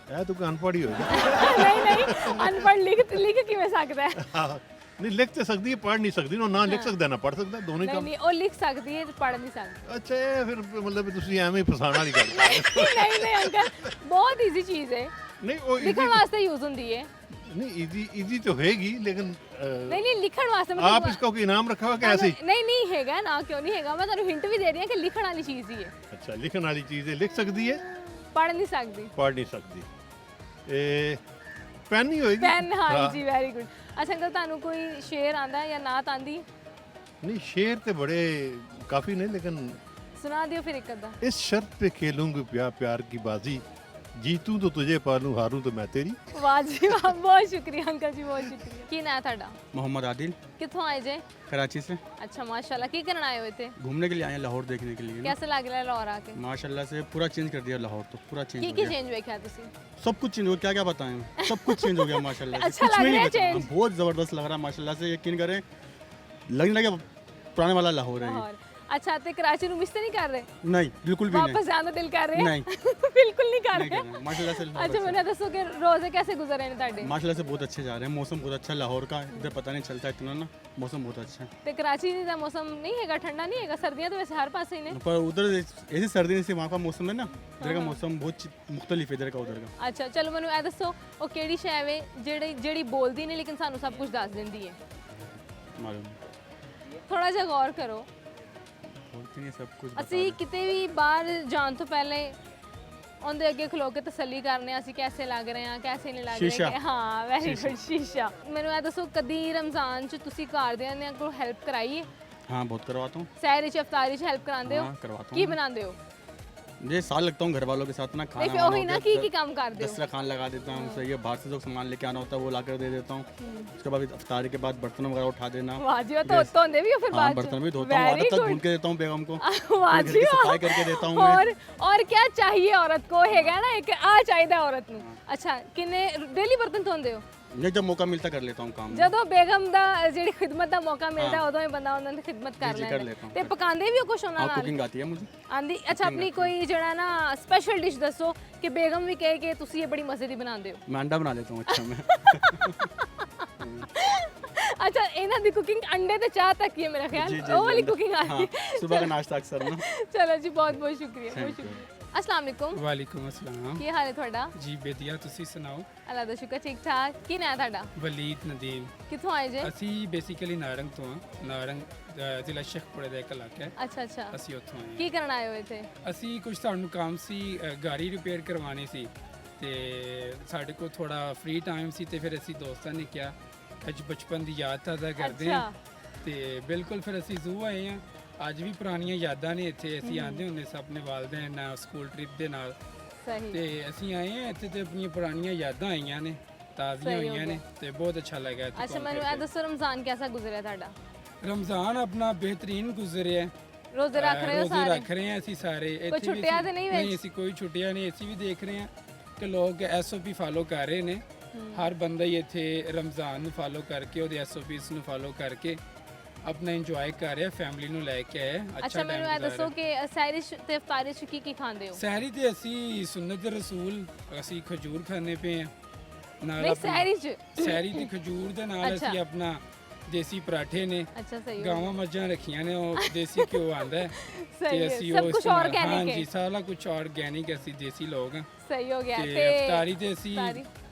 है तो कोई अनपढ़ ही होगी। ਨਹੀਂ ਨਹੀਂ, ਅਨਪੜ੍ਹ ਲਿਖ ਕਿਵੇਂ ਸਕਦਾ ਹੈ? हाँ, नहीं लिख तो सकती है, पढ़ नहीं सकती, ना लिख सकता है ना पढ़ सकता है, दोनों ही ਨਹੀਂ काम। ਨਹੀਂ, ਉਹ ਲਿਖ ਸਕਦੀ ਹੈ ਤੇ ਪੜ੍ਹ ਨਹੀਂ ਸਕਦੀ। अच्छा ये फिर मतलब तुसी ਐਵੇਂ ਹੀ ਫਸਾਉਣ ਵਾਲੀ ਗੱਲ ਕਰ ਰਹੇ हो। ਨਹੀਂ ਨਹੀਂ ਅੰਕਲ, ਬਹੁਤ ਈਜ਼ੀ ਚੀਜ਼ ਹੈ, नहीं वो ਲਿਖਣ ਵਾਸਤੇ ਯੂਜ਼ ਹੁੰਦੀ ਹੈ। नहीं इजी तो होएगी, लेकिन ਨਹੀਂ ਨਹੀਂ, ਲਿਖਣ ਵਾਸਤੇ आप ਮਤਲਬ इसका कोई इनाम रखा हुआ कैसे? ਨਹੀਂ ਨਹੀਂ ਹੈਗਾ ਨਾ, ਕਿਉਂ ਨਹੀਂ ਹੈਗਾ, ਮੈਂ ਤੁਹਾਨੂੰ ਹਿੰਟ ਵੀ ਦੇ ਰਹੀ ਹਾਂ ਕਿ ਲਿਖਣ ਵਾਲੀ ਚੀਜ਼ ਹੀ ਹੈ, अच्छा लिखने वाली चीज़ है, लिख सकती है, ਪੜ੍ਹ ਨਹੀਂ ਸਕਦੀ। पढ़ नहीं सकती। पेन ही होएगी। ਪੈਨ, हाँ। ਹਾਂਜੀ, ਵੈਰੀ ਗੁੱਡ। ਅੱਛਾ ਅੰਕਲ, ਤੁਹਾਨੂੰ ਕੋਈ ਸ਼ੇਰ ਆਂਦਾ ਜਾਂ ਨਾਤ ਆਂਦੀ? नहीं शेर तो बड़े काफ़ी नहीं, लेकिन ਸੁਣਾ ਦਿਓ ਫਿਰ ਇੱਕ ਅੱਧਾ। इस शर्त पे खेलूंगी प्यार की बाजी, जीतूं तो तुझे पालूं, हारूं तो मैं तेरी। ਵਾਹ ਜੀ ਵਾਹ, ਬਹੁਤ ਸ਼ੁਕਰੀਆ ਅੰਕਲ ਜੀ, ਬਹੁਤ ਸ਼ੁਕਰੀਆ। ਕੀ ਨਾਂ ਹੈ ਤੁਹਾਡਾ? मोहम्मद आदिल, ਕਿੱਥੋਂ ਆਏ ਜੇ? कराची से। अच्छा माशाल्लाह, ਕੀ ਕਰਨ ਆਏ ਹੋ ਇੱਥੇ? घूमने के लिए आए हैं, लाहौर देखने के लिए ना। कैसा लग रहा है लाहौर आके? माशाल्लाह से पूरा चेंज कर दिया लाहौर, तो पूरा चेंज ਕੀ हो ਕੀ गया। चेंज ਵੇਖਿਆ ਤੁਸੀਂ? सब कुछ चेंज हो गया, क्या क्या बताएं, सब कुछ चेंज हो गया माशाल्लाह से। अच्छा कुछ लग भी नहीं रहा है बचा। change? बहुत ज़बरदस्त लग रहा है माशाल्लाह से, यकीन करें लगने लगे पुराने वाला लाहौर है ये। लाहौर। ਅੱਛਾ ਤੇ ਕਰਾਚੀ ਨੂੰ ਮਿਸ ਤਾਂ ਨਹੀਂ ਕਰ ਰਹੇ? नहीं बिल्कुल भी नहीं ਵਾਪਸ ਜਾਣ ਦਾ ਦਿਲ ਕਰ ਰਿਹਾ? नहीं ਬਿਲकुल नहीं कर नहीं रहे। कर रहे हैं। माशाल्लाह से अच्छा मैंने दसो कि रोजे कैसे गुजर रहे हैं ਤੁਹਾਡੇ? माशाल्लाह से बहुत अच्छे जा रहे हैं। मौसम बहुत अच्छा है लाहौर का, इधर पता नहीं चलता इतना ना, मौसम बहुत अच्छा है। ਤੇ ਕਰਾਚੀ ਦਾ ਮੌਸਮ ਨਹੀਂ ਹੈਗਾ, ਠੰਡਾ ਨਹੀਂ ਹੈਗਾ? ਸਰਦੀਆਂ ਤਾਂ ਵੈਸੇ ਹਰ ਪਾਸੇ ਹੀ ਨੇ। पर उधर ऐसी सर्दी से वहाँ का मौसम है ना, इधर का मौसम बहुत मुख्तलिफ है इधर का उधर का। ਅੱਛਾ ਚਲੋ ਮੈਨੂੰ ਇਹ ਦੱਸੋ ਉਹ ਕਿਹੜੀ ਸ਼ੈ ਵੇ ਜਿਹੜੀ ਬੋਲਦੀ ਨਹੀਂ ਲੇਕਿਨ ਸਾਨੂੰ ਸਭ ਕੁਝ ਦੱਸ ਦਿੰਦੀ ਹੈ? मालूम ਥੋੜਾ ਜਿਹਾ ਗੌਰ ਕਰੋ। बोलती नहीं सब कुछ। ਅਸੀਂ ਕਿਤੇ ਵੀ ਬਾਹਰ ਜਾਣ ਤੋਂ ਪਹਿਲੇ ਉਹਦੇ ਅੱਗੇ ਖਲੋ ਕੇ ਤਸੱਲੀ ਕਰਨੇ ਆ ਅਸੀਂ ਕੈਸੇ ਲੱਗ ਰਹੇ ਹਾਂ ਕੈਸੇ ਨਹੀਂ ਲੱਗ ਸ਼ੀਸ਼ਾ। ਰਹੇ। ਹਾਂ ਵੈਰੀ ਗੁੱਡ ਸ਼ੀਸ਼ਾ। ਮੈਨੂੰ ਇਹ ਦੱਸੋ ਕਦੀ ਰਮਜ਼ਾਨ 'ਚ ਤੁਸੀਂ ਘਰਦਿਆਂ ਨੇ ਕੋਲ ਹੈਲਪ ਕਰਾਈ ਹੈ? हाँ बहुत करवाता हूँ। ਸਹਿਰੀ 'ਚ ਇਫਤਾਰੀ 'ਚ ਹੈਲਪ ਕਰਾਉਂਦੇ ਹੋ? हाँ करवाता ਕੀ हूँ। ਬਣਾਉਂਦੇ ਹੋ? मुझे साल लगता हूँ घर वालों के साथ ना, ਨਹੀਂ खाना ਫਿਰ ਉਹੀ ਨਾ ਕੀ ਕੰਮ ਕਰਦੇ ਹੋ? दस्तरखान लगा देता हूँ, सही है। बाहर से जो सामान लेके आना होता है वो ला कर दे देता हूँ। उसके बाद इफ्तारी के बाद बर्तन वगैरह उठा देना। ਵਾਹ ਜੀ ਵਾਹ ਧੋਂਦੇ ਵੀ ਹੋ ਫਿਰ हाँ ਬਾਅਦ 'ਚ? बर्तन भी धोता हूँ, आदत तक भून के देता हूँ बेगम को। ਵਾਹ घर ਜੀ की ਵਾਹ। सफाई करके देता हूँ मैं। और क्या चाहिए औरत को ਹੈਗਾ ਨਾ ਇੱਕ ਆ ਚਾਹੀਦਾ ਔਰਤ ਨੂੰ। ਅੱਛਾ ਕਿੰਨੇ ਡੇਲੀ ਬਰਤਨ ਧੋਂਦੇ ਹੋ? ये जब मौका मिलता कर लेता हूँ काम। ਜਦੋਂ ਬੇਗਮ ਦਾ ਜਿਹੜੀ ਖਿਦਮਤ ਦਾ ਮੌਕਾ ਮਿਲਦਾ ਉਦੋਂ ਹੀ ਬੰਦਾ ਉਹਨਾਂ ਦੀ ਖਿਦਮਤ ਕਰ ਜੀ, ਕਰ ਲੈਂਦਾ ਲੈਤਾ ਹੂੰ। ਤੇ ਪਕਾਉਂਦੇ ਵੀ ਹੋ ਕੁਛ ਉਹਨਾਂ हाँ ਨਾਲ? कुकिंग आती है मुझे। ਆਂਦੀ ਅੱਛਾ ਆਪਣੀ ਕੋਈ ਜਿਹੜਾ ਨਾ ਸਪੈਸ਼ਲ ਡਿਸ਼ ਦੱਸੋ ਕਿ ਬੇਗਮ ਵੀ ਕਹੇ ਕਿ ਤੁਸੀਂ ਇਹ ਬੜੀ ਮਜ਼ੇ ਦੀ ਬਣਾਉਂਦੇ ਹੋ। मैं अंडा बना लेता हूँ अच्छा मैं। ਅੱਛਾ ਇਹਨਾਂ ਦੀ ਕੁਕਿੰਗ ਅੰਡੇ ਤੇ ਚਾਹ ਤੱਕ ਹੀ ਹੈ ਮੇਰਾ ਖਿਆਲ। ਉਹ ਵਾਲੀ ਕੁਕਿੰਗ ਆ हाँ ਗਈ। सुबह का नाश्ता अक्सर ना। ਚਲੋ ਜੀ ਬਹੁਤ ਬਹੁਤ ਸ਼ੁਕਰੀਆ ਬਹੁਤ ਸ਼ੁਕਰੀਆ। अस्सलाम वालेकुम। ਵਾਲੇਕੁਮ ਅਸਲਾਮ ਕੀ ਹਾਲ ਹੈ ਤੁਹਾਡਾ? ਜੀ ਬੇਦੀਆ ਤੁਸੀਂ ਸੁਣਾਓ? ਅੱਲਾ ਦਾ ਸ਼ੁਕਰ ਠੀਕ ਠਾਕ। ਕੀ ਨਾਂ ਹੈ ਤੁਹਾਡਾ? ਵਲੀਦ ਨਦੀਮ। ਕਿੱਥੋਂ ਆਏ ਜੇ? ਅਸੀਂ ਬੇਸਿਕਲੀ ਨਾਰੰਗ ਤੋਂ ਹਾਂ। ਨਾਰੰਗ ਜ਼ਿਲ੍ਹਾ ਸ਼ੇਖਪੁਰੇ ਦਾ ਇੱਕ ਇਲਾਕਾ ਹੈ, ਅੱਛਾ ਅੱਛਾ। ਅਸੀਂ ਉੱਥੋਂ ਆਏ ਕੀ ਕਰਨ ਆਏ ਹੋ ਇੱਥੇ? ਹਾਂ। ਅਸੀਂ ਕੁਝ ਸਾਨੂੰ ਕੰਮ ਸੀ, ਗਾੜੀ ਰਿਪੇਅਰ ਕਰਵਾਉਣੀ ਸੀ ਤੇ ਸਾਡੇ ਕੋਲ ਥੋੜਾ ਫ੍ਰੀ ਟਾਈਮ ਸੀ ਤੇ ਫਿਰ ਅਸੀਂ ਦੋਸਤਾਂ ਨੇ ਕਿਹਾ ਅੱਜ ਬਚਪਨ ਦੀ ਯਾਦ ਤਾਜ਼ਾ ਕਰਦੇ ਹਾਂ ਤੇ ਬਿਲਕੁਲ ਫਿਰ ਅਸੀਂ ਜ਼ੂ ਆਏ ਹਾਂ। ਅੱਜ ਵੀ ਪੁਰਾਣੀਆਂ ਯਾਦਾਂ ਨੇ ਇੱਥੇ, ਅਸੀਂ ਆਉਂਦੇ ਹੁੰਦੇ ਸਭ ਆਪਣੇ ਵਾਲਿਦੈਨ ਨਾਲ ਸਕੂਲ ਟ੍ਰਿਪ ਦੇ ਨਾਲ ਸਹੀ। ਤੇ ਅਸੀਂ ਆਏ ਹਾਂ ਇੱਥੇ ਤੇ ਆਪਣੀਆਂ ਪੁਰਾਣੀਆਂ ਯਾਦਾਂ ਆਈਆਂ ਨੇ, ਤਾਜ਼ੀਆਂ ਸਹੀ ਹੋ ਹੋਈਆਂ ਨੇ ਗਿਆ। ਤੇ ਬਹੁਤ ਅੱਛਾ ਲੱਗਾ ਇੱਥੇ ਅੱਛਾ ਘੁੰਮ ਮੈਨੂੰ ਫਿਰ ਇਹ ਦੱਸੋ ਰਮਜ਼ਾਨ ਕੈਸਾ ਗੁਜ਼ਰਿਆ ਤੁਹਾਡਾ? ਕੇ। ਰਮਜ਼ਾਨ ਆਪਣਾ ਬਿਹਤਰੀਨ ਗੁਜ਼ਰਿਆ ਹੈ। ਰੋਜ਼ੇ ਰੱਖ ਰਹੇ ਹੋ ਰੋਜ਼ੇ ਸਾਰੇ? ਰੱਖ ਰਹੇ ਹਾਂ ਅਸੀਂ ਸਾਰੇ। ਇੱਥੇ ਵੀ ਛੁੱਟੀਆਂ ਤੇ ਨਹੀਂ ਵਿੱਚ? ਨਹੀਂ ਅਸੀਂ ਕੋਈ ਛੁੱਟੀਆਂ ਨਹੀਂ। ਅਸੀਂ ਵੀ ਦੇਖ ਰਹੇ ਹਾਂ ਕਿ ਲੋਕ ਐਸਓਪੀ ਫਾਲੋ ਕਰ ਰਹੇ ਨੇ। ਹਰ ਬੰਦਾ ਹੀ ਇੱਥੇ ਰਮਜ਼ਾਨ ਨੂੰ ਫਾਲੋ ਕਰਕੇ ਉਹਦੇ ਐਸਓਪੀਸ ਨੂੰ ਫਾਲੋ ਕਰਕੇ ਆਪਣਾ ਇੰਜੋਏ ਕਰ ਰਿਹਾ, ਫੈਮਿਲੀ ਨੂੰ ਲੈ ਕੇ ਆਇਆ। ਅੱਛਾ ਮੈਨੂੰ ਇਹ ਦੱਸੋ ਕਿ ਸਹਿਰੀ ਤੇ ਇਫਤਾਰੀ ਚ ਕੀ ਖਾਂਦੇ ਹੋ? ਸਹਿਰੀ ਤੇ ਅਸੀਂ ਸੁਨਨਤ ਰਸੂਲ ਅਸੀਂ ਖਜੂਰ ਖਾਣੇ ਪਏ ਆ ਨਾਲ। ਨਹੀਂ ਸਹਿਰੀ ਚ ਸਹਿਰੀ ਤੇ ਖਜੂਰ ਦੇ ਨਾਲ ਅੱਛਾ। ਅਸੀਂ ਆਪਣਾ ਦੇਸੀ ਪਰਾਠੇ ਨੇ, ਅੱਛਾ ਸਹੀ ਹੋ ਗਾਵਾਂ ਮੱਝਾਂ ਰੱਖੀਆਂ ਨੇ, ਉਹ ਦੇਸੀ ਘਿਓ ਆਂਦਾ ਹੈ ਸਹੀ ਹੈ, ਅਸੀਂ ਸਭ ਉਹ ਕੁਛ ਇਸਤੇਮਾਲ- ਆਰਗੈਨਿਕ ਹੈ। ਹਾਂਜੀ ਸਾਰਾ ਕੁਝ ਆਰਗੈਨਿਕ, ਅਸੀਂ ਦੇਸੀ ਲੋਕ ਹਾਂ। ਸਹੀ ਹੋ ਗਿਆ। ਤੇ ਇਫਤਾਰੀ ਤੇ ਅਸੀਂ ਇਫਤਾਰੀ?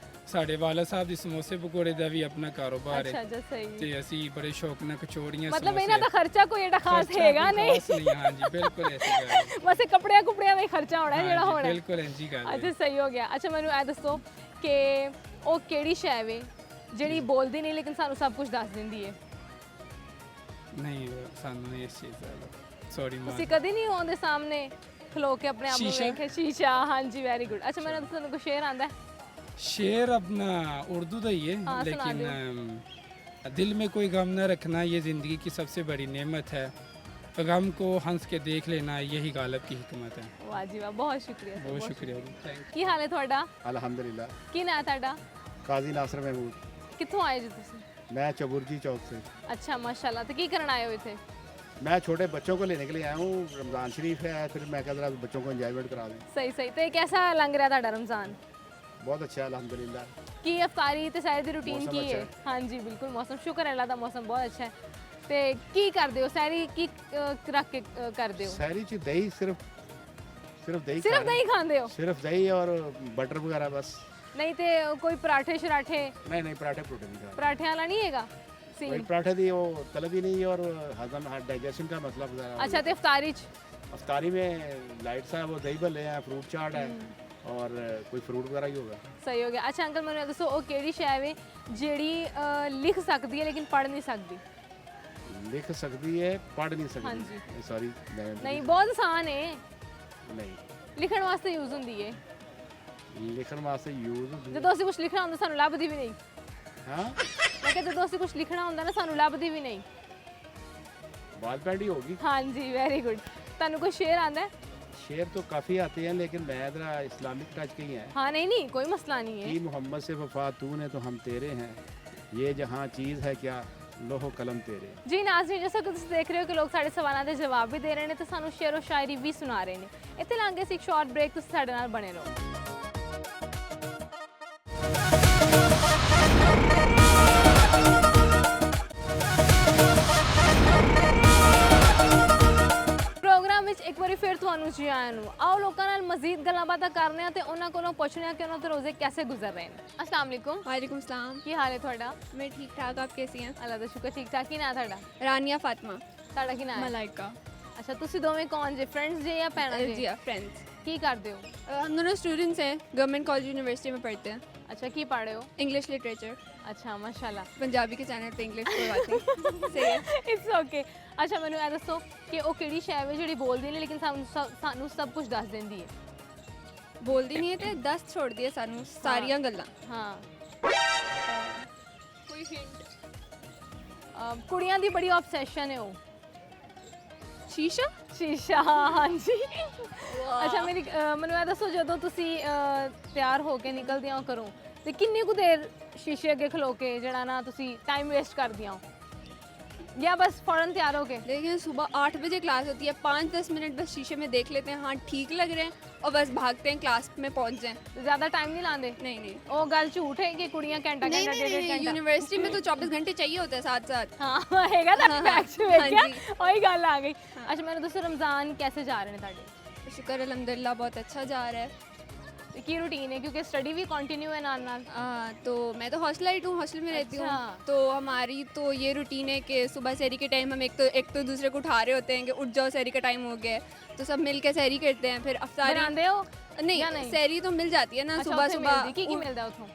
ਸਾਡੇ ਵਾਲਾ ਸਾਹਿਬ ਦੀ ਸਮੋਸੇ ਪਕੌੜੇ ਦਾ ਵੀ ਆਪਣਾ ਕਾਰੋਬਾਰ ਅੱਛਾ ਹੈ ਜੀ ਸਹੀ। ਤੇ ਅਸੀਂ ਬੜੇ ਸ਼ੌਕ ਨਾਲ ਕਚੋੜੀਆਂ ਮਤਲਬ ਇਹਨਾਂ ਦਾ ਖਰਚਾ ਕੋਈ ਏਡਾ ਖਾਸ ਹੈਗਾ ਨਹੀਂ। ਖਾਸ ਨਹੀਂ, ਹਾਂਜੀ ਬਿਲਕੁਲ ਐਸੀ ਗੱਲ ਹੈ। ਬਸ ਇਹ ਕੱਪੜਿਆਂ ਕੁਪੜਿਆਂ ਦਾ ਹੀ ਖਰਚਾ ਹੋਣਾ ਹੈ ਜਿਹੜਾ ਹਾਂਜੀ, ਹੋਣਾ ਹੈ। ਬਿਲਕੁਲ ਇੰਜੀ ਗੱਲ ਹੈ। ਅੱਛਾ ਸਹੀ ਹੋ ਗਿਆ। ਅੱਛਾ ਮੈਨੂੰ ਇਹ ਦੱਸੋ ਕਿ ਉਹ ਕਿਹੜੀ ਸ਼ੈ ਵੇ ਜਿਹੜੀ ਬੋਲਦੀ ਨਹੀਂ ਲੇਕਿਨ ਸਾਨੂੰ ਸਭ ਕੁਝ ਦੱਸ ਦਿੰਦੀ ਹੈ? ਨਹੀਂ ਸਾਨੂੰ ਨਹੀਂ ਇਸ ਚੀਜ਼ ਦਾ ਸੌਰੀ ਮਾਂ। ਤੁਸੀਂ ਕਦੀ ਨਹੀਂ ਉਹਦੇ ਸਾਹਮਣੇ ਖਲੋ ਕੇ ਆਪਣੇ ਆਪ ਨੂੰ ਸ਼ੀਸ਼ਾ? ਵੇਖਿਆ? ਸ਼ੀਸ਼ਾ ਹਾਂਜੀ ਵੈਰੀ ਗੁੱਡ। ਅੱਛਾ ਮੈਨੂੰ ਤੁਹਾਨੂੰ ਕੋਈ ਸ਼ੇਰ ਆਂਦਾ ਹੈ? शेर अपना उर्दू का ही है, हाँ, सुना लेकिन दिल में कोई गम न रखना ये ज़िंदगी की सबसे बड़ी नेमत है, गम को हंस के देख लेना यही गालिब की हिकमत है। ਵਾਹ ਜੀ ਵਾਹ ਬਹੁਤ ਸ਼ੁਕਰੀਆ sir, बहुत शुक्रिया थैंक ਕੀ ਹਾਲ ਹੈ ਤੁਹਾਡਾ? अल्हम्दुलिल्लाह। ਕੀ ਨਾਂ ਹੈ ਤੁਹਾਡਾ? काजी नासर महमूद। ਕਿੱਥੋਂ ਆਏ ਜੀ ਤੁਸੀਂ? मैं चबुर्जी चौक से। ਅੱਛਾ ਮਾਸ਼ਾਅੱਲਾ। ਤੇ ਕੀ ਕਰਨ ਆਏ ਹੋ ਇੱਥੇ? मैं छोटे बच्चों को लेने के लिए आया हूँ, रमज़ान शरीफ है, फिर मैं कह रहा बच्चों को इंजॉयमेंट करा दूँ। ਸਹੀ ਸਹੀ। ਤੇ कैसा लंघ ਰਿਹਾ ਤੁਹਾਡਾ ਰਮਜ਼ਾਨ? बहुत अच्छा है अल्हम्दुलिल्लाह। ਕੀ ਅਫਤਾਰੀ ਤੇ ਸਹਿਰ ਦੀ ਰੂਟੀਨ ਮੌਸਮ ਕੀ ਅੱਛਾ ਹੈ? ਹੈ। ਹਾਂਜੀ ਬਿਲਕੁਲ ਮੌਸਮ ਸ਼ੁਕਰ ਹੈ ਅੱਲਾ ਦਾ ਮੌਸਮ ਬਹੁਤ ਅੱਛਾ ਹੈ। ਤੇ ਕੀ ਕਰਦੇ ਹੋ ਸਹਿਰੀ ਕੀ ਰੱਖ ਕੇ ਕਰਦੇ ਹੋ? शहरी ची दही सिर्फ दही ਸਿਰਫ खा रहे ਦਹੀਂ हैं। ਖਾਂਦੇ ਹੋ? सिर्फ दही और बटर वगैरह बस। ਨਹੀਂ ਤੇ ਕੋਈ ਪਰਾਠੇ ਸ਼ਰਾਠੇ? नहीं पराठे परूठे नहीं खा रहे। ਪਰਾਠਿਆਂ ਵਾਲਾ ਨਹੀਂ ਹੈਗਾ वही ਸੀਨ? पराठे दी वो तलब ही नहीं है और हजम डाइजेशन का मसला वगैरह। ਅੱਛਾ ਤੇ ਇਫਤਾਰੀ ਚ? अफ्तारी में लाइट सा वो दही भले हैं, फ्रूट चाट है और कोई फ्रूट वगैरह ही होगा। ਸਹੀ ਹੋ ਗਿਆ। ਅੱਛਾ ਅੰਕਲ ਮੈਨੂੰ ਇਹ ਦੱਸੋ ਉਹ ਕਿਹੜੀ ਸ਼ੈ ਵੇ ਜਿਹੜੀ ਲਿਖ ਸਕਦੀ ਹੈ ਲੇਕਿਨ ਪੜ੍ਹ ਨਹੀਂ ਸਕਦੀ? लिख सकती है पढ़ नहीं हाँ सकती। जी। सॉरी ਨਹੀਂ ਬਹੁਤ ਆਸਾਨ ਹੈ, नहीं ਲਿਖਣ ਵਾਸਤੇ ਯੂਜ਼ ਹੁੰਦੀ ਹੈ। लिखण वास्ते यूज ਜਦੋਂ ਅਸੀਂ ਕੁਝ ਲਿਖਣਾ ਹੁੰਦਾ ਸਾਨੂੰ ਲੱਭਦੀ ਵੀ ਨਹੀਂ। हाँ ਮੈਂ ਕਿਹਾ ਜਦੋਂ ਅਸੀਂ ਕੁਝ ਲਿਖਣਾ ਹੁੰਦਾ ਨਾ ਸਾਨੂੰ ਲੱਭਦੀ ਵੀ ਨਹੀਂ। बाल पैड ही होगी। ਹਾਂਜੀ ਵੈਰੀ ਗੁੱਡ। ਤੁਹਾਨੂੰ ਕੋਈ ਸ਼ੇਰ ਆਂਦਾ ਹੈ? शेर तो काफ़ी आते हैं लेकिन मैं ज़रा इस्लामिक टच के ही हैं। हाँ नहीं नहीं कोई मसला नहीं है। कि मोहम्मद से वफा तूने तो हम तेरे हैं, ये जहाँ चीज़ है क्या लोहो कलम तेरे। ਜੀ ਨਾਜ਼ਰੀਨ, ਜਿਵੇਂ ਕਿ ਤੁਸੀਂ ਦੇਖ ਰਹੇ ਹੋ ਕਿ ਲੋਕ ਸਾਡੇ ਸਵਾਲਾਂ ਦੇ ਜਵਾਬ ਵੀ ਦੇ ਰਹੇ ਨੇ ਤੇ ਸਾਨੂੰ ਸ਼ੇਰੋ ਸ਼ਾਇਰੀ ਵੀ ਸੁਣਾ ਰਹੇ ਨੇ। ਇੱਥੇ ਲਾਂਗੇ ਅਸੀਂ ਇੱਕ ਸ਼ਾਰਟ ਬ੍ਰੇਕ, ਤੁਸੀਂ ਸਾਡੇ ਨਾਲ ਬਣੇ ਰਹੋ। ਪ੍ਰੋਗਰਾਮ ਵਿੱਚ ਇੱਕ ਵਾਰੀ ਫਿਰ ਤੁਹਾਨੂੰ ਜੀ ਆਇਆਂ ਨੂੰ। ਆਓ ਲੋਕਾਂ ਨਾਲ ਮਜ਼ੀਦ ਗੱਲਾਂ ਬਾਤਾਂ ਕਰਨੇ ਆ ਤੇ ਉਹਨਾਂ ਕੋਲੋਂ ਪੁੱਛਣੇ ਆ ਕਿ ਉਹਨਾਂ ਦੇ ਰੋਜ਼ੇ कैसे गुजर रहे हैं। अस्सलाम वालेकुम। वालेकुम सलाम। ਕੀ ਹਾਲ ਹੈ ਤੁਹਾਡਾ? मैं ठीक ठाक, आप कैसी हैं? ਅੱਲਾ ਦਾ ਸ਼ੁਕਰ, ਠੀਕ ਠਾਕ। ਕੀ ਨਾਂ ਤੁਹਾਡਾ? रानिया फातिमा। ਤੁਹਾਡਾ ਕੀ ਨਾਂ ਹੈ? मलाइका। ਅੱਛਾ, ਤੁਸੀਂ ਦੋਵੇਂ ਕੌਣ ਜੇ? ਫਰੈਂड्स ਜੇ ਜਾਂ ਭੈਣਾਂ जी ਜੇ? हाँ, फ्रेंड्स। ਕੀ ਕਰਦੇ ਹੋ? हम दोनों स्टूडेंट्स हैं, गवर्नमेंट कॉलेज यूनिवर्सिटी में पढ़ते हैं। ਅੱਛਾ, ਕੀ ਪੜ੍ਹ ਰਹੇ ਹੋ? English literature. ਅੱਛਾ, ਮਾਸ਼ਾਅੱਲਾ। पंजाबी के चैनल पे इंग्लिश कोई बात नहीं। सही है। It's okay. ਅੱਛਾ, ਮੈਨੂੰ ਇਹ ਦੱਸੋ ਕਿ ਉਹ ਕਿਹੜੀ ਸ਼ੈ ਹੈ ਜਿਹੜੀ ਬੋਲਦੀ ਨਹੀਂ ਲੇਕਿਨ ਸਾਨੂੰ ਸਭ ਕੁਝ ਦੱਸ ਦਿੰਦੀ ਹੈ? बोलती नहीं है तो 10 छोड़ दिए सानू सारियां गल्लां। ਹਾਂ। कोई हिंट? ਕੁੜੀਆਂ ਦੀ ਬੜੀ ਆਬਸੈਸ਼ਨ ਹੈ ਉਹ। शीशा। ਸ਼ੀਸ਼ਾ, ਹਾਂਜੀ। ਅੱਛਾ, ਮੈਨੂੰ ਇਹ ਦੱਸੋ ਜਦੋਂ ਤੁਸੀਂ ਤਿਆਰ ਹੋ ਕੇ ਨਿਕਲਦੀਆਂ ਹੋ ਘਰੋਂ ਤੇ ਕਿੰਨੀ ਕੁ ਦੇਰ ਸ਼ੀਸ਼ੇ ਅੱਗੇ ਖਲੋ ਕੇ ਜਿਹੜਾ ਨਾ ਤੁਸੀਂ ਟਾਈਮ ਵੇਸਟ ਕਰਦੀਆਂ ਹੋ या बस फौरन तैयार हो के? लेकिन सुबह 8 बजे क्लास होती है, 5-10 मिनट बस शीशे में देख लेते हैं, हाँ ठीक लग रहे हैं, और बस भागते हैं क्लास में पहुंच जाएं। ज़्यादा टाइम नहीं लाते? नहीं नहीं, वो गल झूठ है कि कुड़ियां घंटा नहीं घंटा नहीं, डेढ़ नहीं, घंटा? यूनिवर्सिटी में तो 24 घंटे चाहिए होते हैं साथ साथ। हाँ हैगा ਤਾਂ हाँ, ਫੈਕਟ हाँ ਵੇਖਿਆ जी। ਉਹੀ ਗੱਲ ਆ ਗਈ। ਅੱਛਾ, ਮੈਨੂੰ ਦੱਸੋ ਰਮਜ਼ਾਨ कैसे जा रहे हैं ਤੁਹਾਡੇ? शुक्र अल्हम्दुलिल्लाह बहुत अच्छा जा रहा है। ਤੇ ਕੀ रूटीन है क्योंकि स्टडी भी कंटिन्यू है नाल नाल? तो मैं तो हॉस्टलाइट हूँ, हॉस्टल में रहती हूँ। अच्छा। तो हमारी तो ये रूटीन है कि सुबह सहरी के टाइम हम एक तो दूसरे को उठा रहे होते हैं कि उठ जाओ सहरी का टाइम हो गया है, तो सब मिल के सहरी करते हैं। फिर अफ्तारी बनाते हो? नहीं, या नहीं? सहरी तो मिल जाती है ना अच्छा, सुबह ਉੱਥੇ सुबह। ਮਿਲਦੀ? ਕੀ ਮਿਲਦਾ ਉਥੋਂ?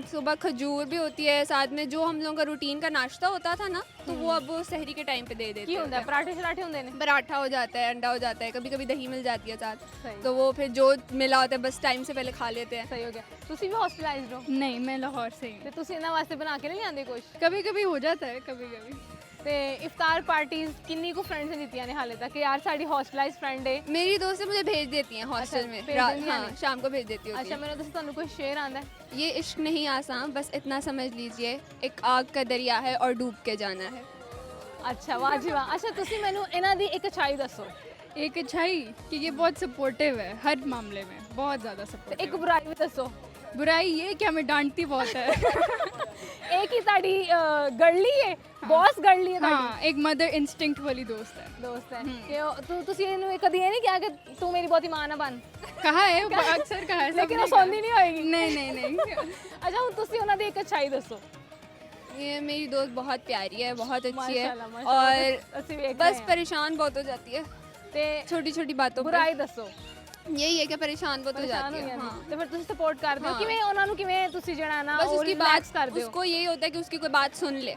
सुबह खजूर भी होती है, साथ में जो हम लोगों का रूटीन का नाश्ता होता था ना, तो वो अब वो सहरी के टाइम पे दे देते ਕੀ ਹੁੰਦਾ? हैं। ਪਰਾਠੇ ਸ਼ਰਾਠੇ ਹੁੰਦੇ ਨੇ? पराठा हो जाता है, अंडा हो जाता है, कभी कभी दही मिल जाती है साथ, सही। तो वो फिर जो मिला होता है बस टाइम से पहले खा लेते हैं। ਸਹੀ ਹੋ ਗਿਆ। ਤੁਸੀਂ ਵੀ ਹੌਸਟਲਾਈਜ਼ਡ ਹੋ? नहीं, मैं लाहौर से ही। ਤੇ ਤੁਸੀਂ ਇਹਨਾਂ ਵਾਸਤੇ ਬਣਾ ਕੇ ਨਹੀਂ ਲਿਆਂਦੇ ਕੁਝ? कभी कभी हो जाता है, कभी कभी। ਤੇ ਇਫਤਾਰ ਪਾਰਟੀਜ਼ ਕਿੰਨੀ ਕੁ ਫਰੈਂਡਸ ਨੇ ਦਿੱਤੀਆਂ ਨੇ ਹਾਲੇ ਤੱਕ? ਯਾਰ ਸਾਡੀ ਹੌਸਟਲਾਈਜ਼ਡ ਫਰੈਂਡ ਹੈ। मेरी दोस्तें मुझे भेज देती हैं हॉस्टल में, भेज देती हैं हाँ ने? शाम को भेज देती होती ਅੱਛਾ, हैं। ਮੈਨੂੰ ਦੱਸੋ ਤੁਹਾਨੂੰ ਕੋਈ ਸ਼ੇਰ ਆਂਦਾ ਹੈ? ये इश्क नहीं आसान, बस इतना समझ लीजिए, एक आग का दरिया है और डूब के जाना है। ਅੱਛਾ, ਵਾਹ ਜੀ ਵਾਹ। ਅੱਛਾ, ਤੁਸੀਂ ਮੈਨੂੰ ਇਹਨਾਂ ਦੀ ਇੱਕ ਅੱਛਾਈ ਦੱਸੋ। एक अच्छाई कि ये बहुत सपोर्टिव है हर मामले में, बहुत ज़्यादा ਤੇ सपोर्टिव। ਇੱਕ ਬੁਰਾਈ ਵੀ ਦੱਸੋ। बुराई ये कि हमें डांटती बहुत है। ਇਹ ਕੀ ਤੁਹਾਡੀ ਗੜਲੀ ਹੈ? ਬੌਸ ਗੜਲੀ ਹੈ ਤੁਹਾਡੀ? हाँ, एक मदर इंस्टिंक्ट वाली दोस्त है। ਦੋਸਤ ਹੈ ਕਿ ਤੁਸੀਂ ਇਹਨੂੰ ਕਦੀ ਇਹ ਨਹੀਂ ਕਿਹਾ ਕਿ ਤੂੰ ਮੇਰੀ ਬਹੁਤੀ ਮਾਂ ਨਾ ਬਣ? कहा है, अक्सर कहा है, ਲੇਕਿਨ ਉਹ सबने ਸੌਂਦੀ ਨਹੀਂ ਹੋਏਗੀ। कहा। नहीं नहीं नहीं। ਅੱਛਾ, ਹੁਣ ਤੁਸੀਂ ਉਹਨਾਂ ਦੀ ਇੱਕ ਅੱਛਾਈ ਦੱਸੋ। ये मेरी दोस्त बहुत प्यारी है, बहुत अच्छी माशाल्लाह, है, माशाल्लाह, और ਅਸੀਂ ਵੇਖ बस ਰਹੇ ਹਾਂ। परेशान बहुत हो जाती है ਤੇ छोटी छोटी बातों पर। ਬੁਰਾਈ ਦੱਸੋ। यही है कि परेशान बहुत हो ਪਰੇਸ਼ਾਨ जाती ਹੋ है। ਜਾਂਦੀ हाँ, ਤੇ ਫਿਰ ਤੁਸੀਂ ਸਪੋਰਟ ਕਰਦੇ ਹੋ? ਹਾਂ। ਕਿਵੇਂ ਉਹਨਾਂ ਨੂੰ ਕਿਵੇਂ ਤੁਸੀਂ ਜਿਹੜਾ ਨਾ बस ਉਹ उसकी relax बात ਕਰਦੇ ਹੋ? उसको यही होता है कि उसकी कोई बात सुन ले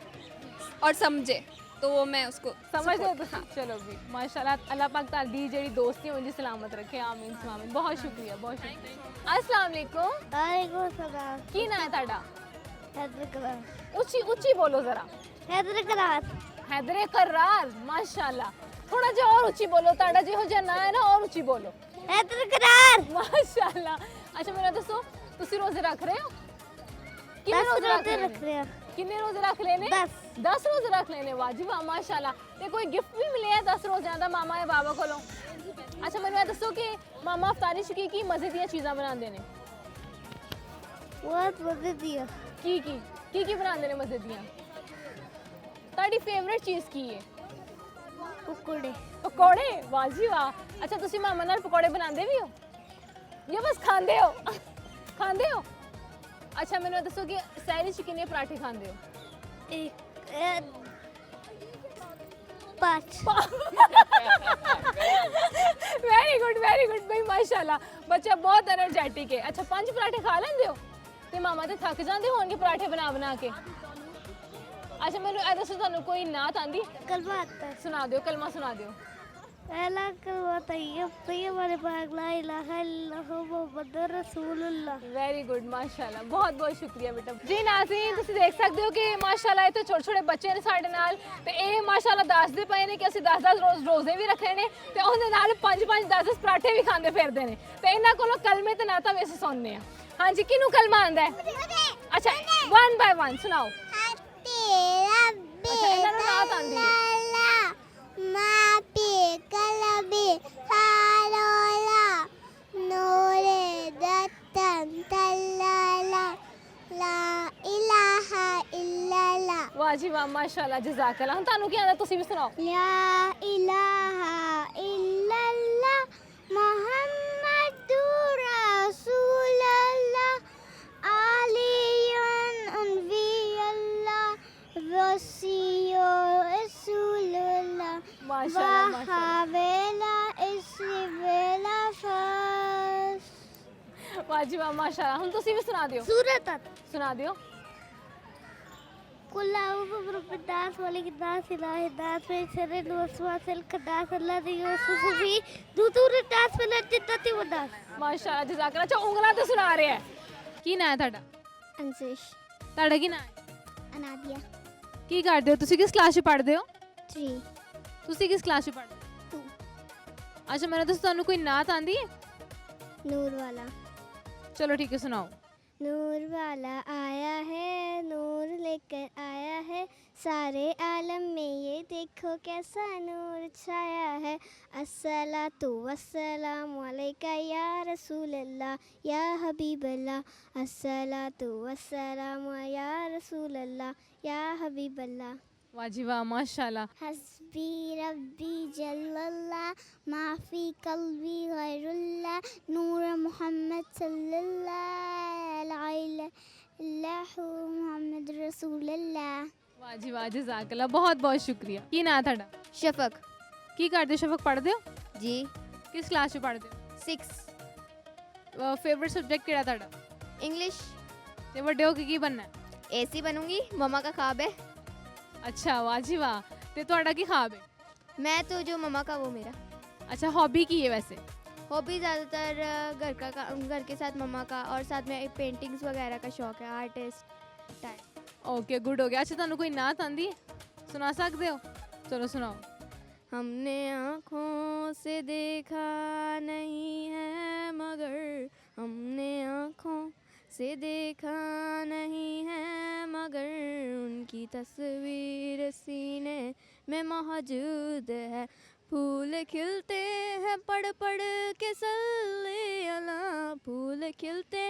और समझे, तो वो मैं उसको ਸਮਝਦੇ ਹੋ support- ਤੁਸੀਂ? ਚਲੋ ਵੀ ਮਾਸ਼ਾਅੱਲਾ, ਅੱਲਾਹ ਪਾਕ ਤੁਹਾਡੀ ਜਿਹੜੀ ਦੋਸਤੀ ਹੈ ਉਹ ਜੀ ਸਲਾਮਤ ਰੱਖੇ। ਆਮੀਨ ਆਮੀਨ। ਬਹੁਤ ਸ਼ੁਕਰੀਆ, ਬਹੁਤ ਸ਼ੁਕਰੀਆ। अस्सलाम वालेकुम। वालेकुम सलाम। ਕੀ ਨਾਂ ਹੈ ਤੁਹਾਡਾ? हैदर करार। ਉੱਚੀ ਉੱਚੀ ਬੋਲੋ ਜ਼ਰਾ। हैदर करार। हैदर करार, माशाल्लाह। थोड़ा जिहा और ਉੱਚੀ ਬੋਲੋ, ਤੁਹਾਡਾ ਜਿਹੋ ਜਿਹਾ ਨਾਂ ਹੈ ਨਾ और ਉੱਚੀ ਬੋਲੋ। हैदर करार। माशाल्लाह। अच्छा, ਮੈਨੂੰ ਦੱਸੋ ਤੁਸੀਂ ਰੋਜ਼ੇ ਰੱਖ ਰਹੇ ਹੋ? ਕਿੰਨੇ 10 ਰੋਜ਼ੇ रोजे ਰੱਖ रख ਰਹੇ रहे ਹੋ? हैं। ਕਿੰਨੇ ਰੋਜ਼ੇ ਰੱਖ ਲਏ ਨੇ? 10 ਰੋਜ਼ੇ ਰੱਖ ਲਏ ਨੇ। ਵਾਹ ਜੀ ਵਾਹ, ਮਾਸ਼ਾਅੱਲਾ। ਤੇ ਕੋਈ ਗਿਫਟ ਵੀ ਮਿਲਿਆ 10 ਰੋਜ਼ਿਆਂ ਦਾ ਮਾਮਾ ਜਾਂ ਬਾਬਾ ਕੋਲੋਂ? ਅੱਛਾ, ਮੈਨੂੰ ਇਹ ਦੱਸੋ ਕਿ ਮਾਮਾ ਅਫਤਾਰੀ 'ਚ ਕੀ ਮਜ਼ੇ ਦੀਆਂ ਚੀਜ਼ਾਂ ਬਣਾਉਂਦੇ ਨੇ? बहुत मजे दिया। ਕੀ ਬਣਾਉਂਦੇ ਨੇ ਮਜ਼ੇ ਦੀਆਂ? ਤੁਹਾਡੀ ਫੇਵਰਿਟ ਚੀਜ਼ ਕੀ ਹੈ? कुकुड़े। ਪਕੌੜੇ? ਵਾਹ ਜੀ ਵਾਹ। ਅੱਛਾ, ਤੁਸੀਂ ਮਾਮਾ ਨਾਲ ਪਕੌੜੇ ਬਣਾਉਂਦੇ ਵੀ ਹੋ ਜਾਂ ਬਸ ਖਾਂਦੇ ਹੋ? ਖਾਂਦੇ ਹੋ। ਅੱਛਾ, ਮੈਨੂੰ ਇਹ ਦੱਸੋ ਕਿ ਸਹਿਰੀ 'ਚ ਕਿੰਨੇ ਪਰਾਠੇ ਖਾਂਦੇ ਹੋ? एक 5। ਵੈਰੀ ਗੁੱਡ ਭਾਈ, ਮਾਸ਼ਾਅੱਲਾ। ਬੱਚਾ ਬਹੁਤ એનર્ਜੈਟਿਕ ਹੈ। ਅੱਛਾ, 5 ਪਰਾਠੇ ਖਾ ਲੈਂਦੇ ਹੋ? ਤੇ ਮਾਮਾ ਤੇ ਥੱਕ ਜਾਂਦੇ ਹੋਣਗੇ ਪਰਾਠੇ ਬਣਾ ਕੇ। ਅੱਛਾ, ਮੈਨੂੰ ਇਹ ਦੱਸੋ ਤੁਹਾਨੂੰ ਕੋਈ ਨਾਤ ਆਂਦੀ? कलमा आता है। ਸੁਣਾ ਦਿਓ, ਕਲਮਾ ਸੁਣਾ ਦਿਓ। पहला कलमा तैयब तैयब वाले पाक ला इलाहा इल्लल्लाह मुहम्मदुर रसूलुल्लाह। ਵੈਰੀ ਗੁੱਡ, ਮਾਸ਼ਾਅੱਲਾ। ਬਹੁਤ ਬਹੁਤ ਸ਼ੁਕਰੀਆ ਬੇਟਾ। ਜੀ ਨਾਜ਼ਰੀਨ, ਤੁਸੀਂ ਦੇਖ ਸਕਦੇ ਹੋ ਕਿ ਮਾਸ਼ਾਅੱਲਾ ਇੱਥੇ ਛੋਟੇ ਛੋਟੇ ਬੱਚੇ ਨੇ ਸਾਡੇ ਨਾਲ ਤੇ ਇਹ ਮਾਸ਼ਾਅੱਲਾ ਦੱਸਦੇ ਪਏ ਨੇ ਕਿ ਅਸੀਂ 10-10 ਰੋਜ਼ ਰੋਜ਼ੇ ਵੀ ਰੱਖੇ ਨੇ ਤੇ ਉਹਦੇ ਨਾਲ 5-5 10-10 ਪਰਾਠੇ ਵੀ ਖਾਂਦੇ ਫਿਰਦੇ ਨੇ ਤੇ ਇਹਨਾਂ ਕੋਲੋਂ ਕਲਮੇ ਤੇ ਨਾਤਾਂ ਵੀ ਅਸੀਂ ਸੁਣਨੇ ਆ। ਹਾਂਜੀ, ਕਿਹਨੂੰ ਕਲਮਾ ਆਂਦਾ ਹੈ? ਅੱਛਾ, 1 by 1 ਸੁਣਾਓ। तेरा ਇਹਨਾਂ ਨੂੰ ਨਾਤ ਆਉਂਦੀ ਹੈ। मापी कलबी फारोला नूरे दत्तन तल्लाला ला इलाहा इल्लल्लाह। ਵਾਹ ਜੀ ਵਾਹ, ਮਾਸ਼ਾਅੱਲਾ, ਜਜ਼ਾਕੱਲਾ। ਹੁਣ ਤੁਹਾਨੂੰ ਕੀ ਆਉਂਦਾ, ਤੁਸੀਂ ਵੀ ਸੁਣਾਓ। ला इलाहा इल्लल्लाह मुहम्मदुर रसूलुल्लाह आलियुन अनबियुल्लाह वसियुर रसूलुल्लाह माशाअल्लाह, माशाअल्लाह। वहावेला इसवेला फस। ਵਾਹ ਜੀ ਵਾਹ, ਮਾਸ਼ਾਅੱਲਾ। ਹੁਣ ਤੁਸੀਂ ਵੀ ਸੁਣਾ ਦਿਓ। सूरत ਸੁਣਾ ਦਿਓ। कुल अऊज़ु बिरब्बिन्नास मलिकिन्नास इलाहिन्नास मिन शर्रिल वसवासिल खन्नास अल्लज़ी युवस्विसु फ़ी सुदूरिन्नास मिनल जिन्नति वन्नास। ਮਾਸ਼ਾਅੱਲਾ, ਜਜ਼ਾਕੱਲਾ। ਅੱਛਾ, ਉਂਗਲਾਂ ਤੇ ਸੁਣਾ ਰਿਹਾ ਹੈ। ਕੀ ਨਾਂ ਹੈ ਤੁਹਾਡਾ? अंशिश ਤੁਹਾਡਾ ਕੀ ਨਾਂ ਹੈ? अनादिया ਕੀ ਕਰਦੇ ਹੋ ਤੁਸੀਂ? ਕਿਸ ਕਲਾਸ 'ਚ ਪੜ੍ਹਦੇ ਹੋ? 3 ਤੁਸੀਂ ਕਿਸ ਕਲਾਸ 'ਚ ਪੜ੍ਹਦੇ ਹੋ? 2 ਅੱਛਾ, ਮੈਨੂੰ ਦੱਸੋ, ਤੁਹਾਨੂੰ ਕੋਈ ਨਾਤ ਆਂਦੀ ਹੈ? नूर वाला ਚਲੋ ਠੀਕ ਹੈ, ਸੁਣਾਓ। नूर वाला आया है नूर लेकर आया है सारे आलम में ये देखो कैसा नूर छाया है। अस्सलातु वस्सलामु अलैका या रसूल अल्लाह या हबीब अल्लाह। अस्सलातु वस्सलामु या रसूल अल्लाह या हबीब अल्लाह। वाह जी वाह, माशाल्लाह। हस्बी रब्बी जल्लल्लाह माफ़ी कल्बी गैरुल्लाह नूर मोहम्मद सल्लल्लाहु अलैहि मोहम्मद रसूलुल्लाह। वाह जी वाह, जज़ाकल्लाह, बहुत बहुत शुक्रिया। की ना ਤੁਹਾਡਾ? शफक। की ਕਰਦੇ ਸ਼ਫਕ? ਪੜ੍ਹਦੇ ਹੋ? जी। किस क्लास 'ਚ ਪੜ੍ਹਦੇ ਹੋ? 6। फेवरेट सब्जेक्ट ਕਿਹੜਾ ਤੁਹਾਡਾ? इंग्लिश। ਤੇ ਵੱਡੇ ਹੋ ਕੇ ਕੀ बनना है? एसी बनूंगी, मम्मा का ख्वाब है। अच्छा, वाह जी वाह। ਤੇ ਤੁਹਾਡਾ ਕੀ ख्वाब है? मैं तो जो मम्मा का वो मेरा। अच्छा, हॉबी की है वैसे? हॉबी ज़्यादातर घर के साथ मम्मा का, और साथ में पेंटिंग्स वगैरह का शौक है, आर्टिस्ट टाइप। ओके, गुड हो गया। अच्छा, ਤੁਹਾਨੂੰ ਕੋਈ नात आंदी है? सुना सकते हो? चलो सुनाओ। हमने आँखों से देखा नहीं है मगर, हमने आँखों से देखा नहीं है मगर, उनकी तस्वीर सीने में मौजूद है। फूल खिलते हैं पढ़ पढ़ के सल्ले अला, फूल खिलते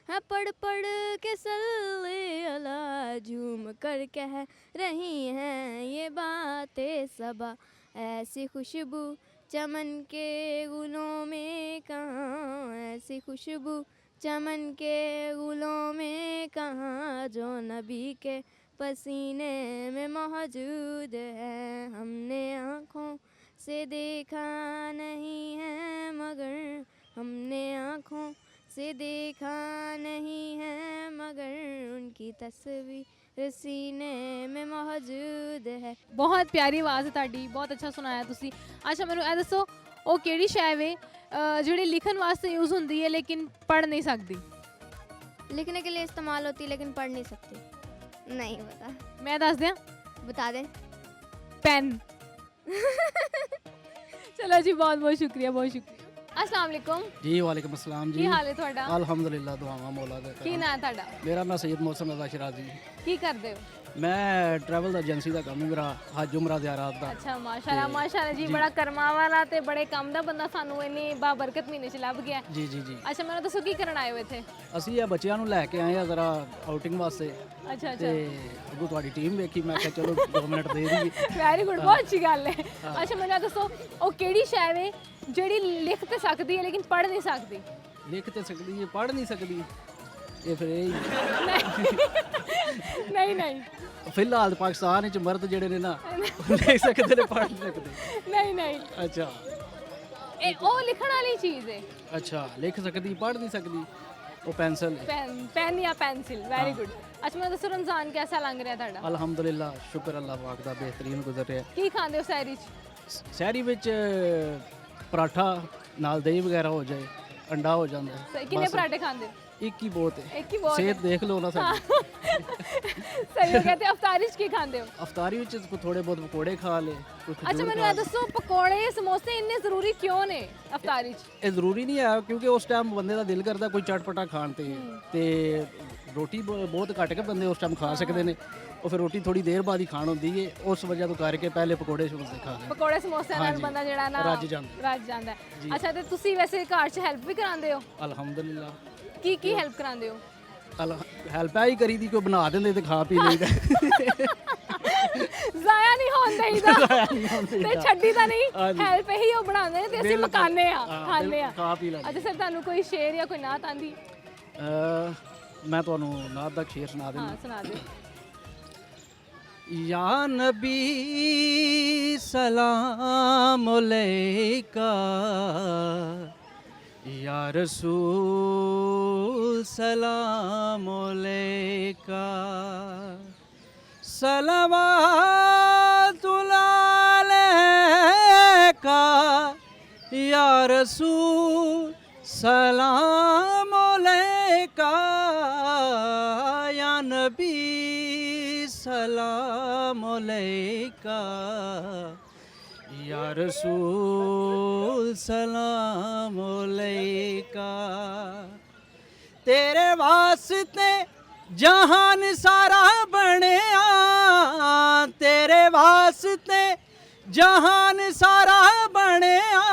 हैं पढ़ पढ़ के सल्ले अला, झूम कर कह रही हैं ये बातें सबा। ऐसी खुशबू चमन के गुलों में कहाँ, ऐसी खुशबू चमन के गुलों में कहाँ, जो नबी के पसीने में मौजूद है। हमने आँखों से देखा नहीं है मगर, हमने आँखों से देखा नहीं है मगर, उनकी तस्वीर सीने में मौजूद है। बहुत प्यारी आवाज़ है ਤੁਹਾਡੀ, बहुत अच्छा सुनाया ਤੁਸੀਂ। अच्छा, ਮੈਨੂੰ ਇਹ ਦੱਸੋ, ਉਹ ਕਿਹੜੀ ਸ਼ੈ ਵੇ ਜਿਹੜੀ ਲਿਖਣ ਵਾਸਤੇ ਯੂਜ਼ ਹੁੰਦੀ ਹੈ ਲੇਕਿਨ ਪੜ੍ਹ ਨਹੀਂ ਸਕਦੀ? लिखने के लिए इस्तेमाल होती है लेकिन पढ़ नहीं सकती। नहीं पता। मैं दस दियां? बता दें। पेन। चलो जी, बहुत बहुत शुक्रिया, बहुत शुक्रिया। अस्सलाम वालेकुम जी वालेकुम अस्सलाम जी। की हाल है ਤੁਹਾਡਾ? अल्हम्दुलिल्लाह, दुआवां मौला दे। ਕੀ ਨਾਂ ਤੁਹਾਡਾ? मेरा नाम सैयद मोहसन रज़ा शिराजी। ਕੀ ਕਰਦੇ ਹੋ? मैं ट्रैवल एजेंसी का काम है मेरा, हज उमरा ज़ियारत का। ਅੱਛਾ, ਮਾਸ਼ਾਅੱਲਾ, ਮਾਸ਼ਾਅੱਲਾ ਜੀ, ਬੜਾ ਕਰਮਾਂ ਵਾਲਾ ਤੇ ਬੜੇ ਕੰਮ ਦਾ ਬੰਦਾ ਸਾਨੂੰ ਇੰਨੀ ਬਾਬਰਕਤ ਮਹੀਨੇ 'ਚ ਲੱਭ ਗਿਆ। जी जी जी। ਅੱਛਾ, ਮੈਨੂੰ ਦੱਸੋ ਕੀ ਕਰਨ ਆਏ ਹੋ ਇੱਥੇ? ਅਸੀਂ ਇਹ ਬੱਚਿਆਂ ਨੂੰ ਲੈ ਕੇ ਆਏ ਆ ਜ਼ਰਾ ਆਊਟਿੰਗ ਵਾਸਤੇ, ਅੱਛਾ ਤੇ ਅੱਗੋਂ ਤੁਹਾਡੀ ਟੀਮ ਵੇਖੀ, ਮੈਂ ਕਿਹਾ ਚਲੋ 2 ਮਿੰਟ ਦੇ ਦਈਏ। ਵੈਰੀ ਗੁੱਡ, ਬਹੁਤ ਅੱਛੀ ਗੱਲ ਹੈ। ਅੱਛਾ, ਮੈਨੂੰ ਇਹ ਦੱਸੋ, ਉਹ ਕਿਹੜੀ ਸ਼ੈ ਵੇ ਜਿਹੜੀ ਲਿਖ ਤੇ ਸਕਦੀ ਹੈ ਲੇਕਿਨ ਪੜ੍ਹ ਨਹੀਂ ਸਕਦੀ? ਲਿਖ ਤੇ ਸਕਦੀ ਹੈ, ਪੜ੍ਹ ਨਹੀਂ ਸਕਦੀ। ਇਹ ਫਿਰ ਇਹ ਨਹੀਂ ਨਹੀਂ ਫਿਲਹਾਲ ਪਾਕਿਸਤਾਨ ਵਿੱਚ ਮਰਦ ਜਿਹੜੇ ਨੇ ਨਾ ਲਿਖ ਸਕਦੇ ਨੇ, ਪੜ੍ਹ ਨਹੀਂ ਸਕਦੇ। ਨਹੀਂ ਨਹੀਂ ਅੱਛਾ, ਇਹ ਉਹ ਲਿਖਣ ਵਾਲੀ ਚੀਜ਼ ਹੈ। अच्छा, लिख सकती पढ़ नहीं सकती, वो पेंसिल है। पेन या पेंसिल, वेरी गुड। अच्छा, मैं दसो, रमजान कैसा लंघ रहा है ਤੁਹਾਡਾ? अल्हम्दुलिल्लाह, शुक्र अल्लाह पाक दा, बेहतरीन गुजर रहा है। ਕੀ ਖਾਂਦੇ ਹੋ ਸਹਿਰੀ 'ਚ? शहरी विच पराठा नाल दही वगैरह हो जाए, अंडा हो जाता है। ਕਿੰਨੇ बस। ਪਰਾਠੇ ਖਾਂਦੇ ਹੋ? एक ही बहुत है, एक ही बहुत सेहत है। देख लो ना हाँ। साडी। सही हो कहते अफतारी च की खांदे हो? अफतारी विच थोड़े बहुत पकौड़े खा ले, कोई अच्छा खजूर मैंने खा ये ले। दसो पकौड़े समोसे इन्ने जरूरी क्यों ने अफतारी च? ਇਹ ਜ਼ਰੂਰੀ ਨਹੀਂ ਹੈ ਕਿਉਂਕਿ ਉਸ ਟਾਈਮ ਬੰਦੇ ਦਾ ਦਿਲ ਕਰਦਾ ਕੋਈ ਚਟਪਟਾ ਖਾਣ ਤੇ ਰੋਟੀ ਬਹੁਤ ਘੱਟ ਕੇ ਬੰਦੇ ਉਸ ਟਾਈਮ ਖਾ ਸਕਦੇ ਨੇ, ਉਹ ਫਿਰ ਰੋਟੀ ਥੋੜੀ ਦੇਰ ਬਾਅਦ ਹੀ ਖਾਣ ਹੁੰਦੀ ਹੈ, ਉਸ ਵਜ੍ਹਾ ਤੋਂ ਕਰਕੇ ਪਹਿਲੇ ਪਕੌੜੇ ਸਮੋਸੇ ਖਾ ਲਏ। ਪਕੌੜੇ ਸਮੋਸਿਆਂ ਨਾਲ ਹਾਂਜੀ, ਬੰਦਾ ਜਿਹੜਾ ਨਾ ਰੱਜ ਜਾਂਦਾ। ਰੱਜ ਜਾਂਦਾ ਹੈ। ਜੀ। ਅੱਛਾ ਤੇ ਤੁਸੀਂ ਵੈਸੇ ਘਰ 'ਚ ਹੈਲਪ ਵੀ ਕਰਾਉਂਦੇ ਹੋ? ਅਲਹਮਦੁਲਿਲਾ ਕੀ ਹੈਲਪ ਕਰਾਉਂਦੇ ਹੋ? ਹੈਲਪ ਹੀ ਕਰੀ ਦੀ, ਕੋਈ ਬਣਾ ਦਿੰਦੇ ਤੇ ਖਾ ਪੀ ਲਈਦਾ। ਜ਼ਾਇਆ ਨਹੀਂ ਹੋਣ ਦੇਈਦਾ ਤੇ ਛੱਡੀ ਤਾਂ ਨਹੀਂ, ਹਾਂਜੀ। ਹੈਲਪ ਇਹੀ ਉਹ ਬਣਾਉਂਦੇ ਨੇ ਤੇ ਅਸੀਂ ਬਿਲਕੁਲ। ਪਕਾਉਂਦੇ ਆ ਹਾਂ, ਖਾਂਦੇ ਆ। ਬਿਲਕੁਲ, ਖਾ ਪੀ ਲੈਂਦੇ। ਅੱਛਾ ਸਰ ਤੁਹਾਨੂੰ ਕੋਈ ਸ਼ੇਰ ਜਾਂ ਕੋਈ ਨਾਤ ਆਂਦੀ? ਮੈਂ ਤੁਹਾਨੂੰ ਨਾਤ ਦਾ ਸ਼ੇਰ ਸੁਣਾ ਹਾਂ ਦਿੰਦਾ। ਸੁਣਾ ਦਿਓ। या नबी सलाम अलैका, या रसूल सलाम अलैका, सलवातुल्लाह अलैका, या रसूल सलाम अलैका, या नबी सलाम अलैका, या रसूल सलाम अलैका। तेरे वास्ते जहान सारा बनया, तेरे वास्ते जहान सारा बनया,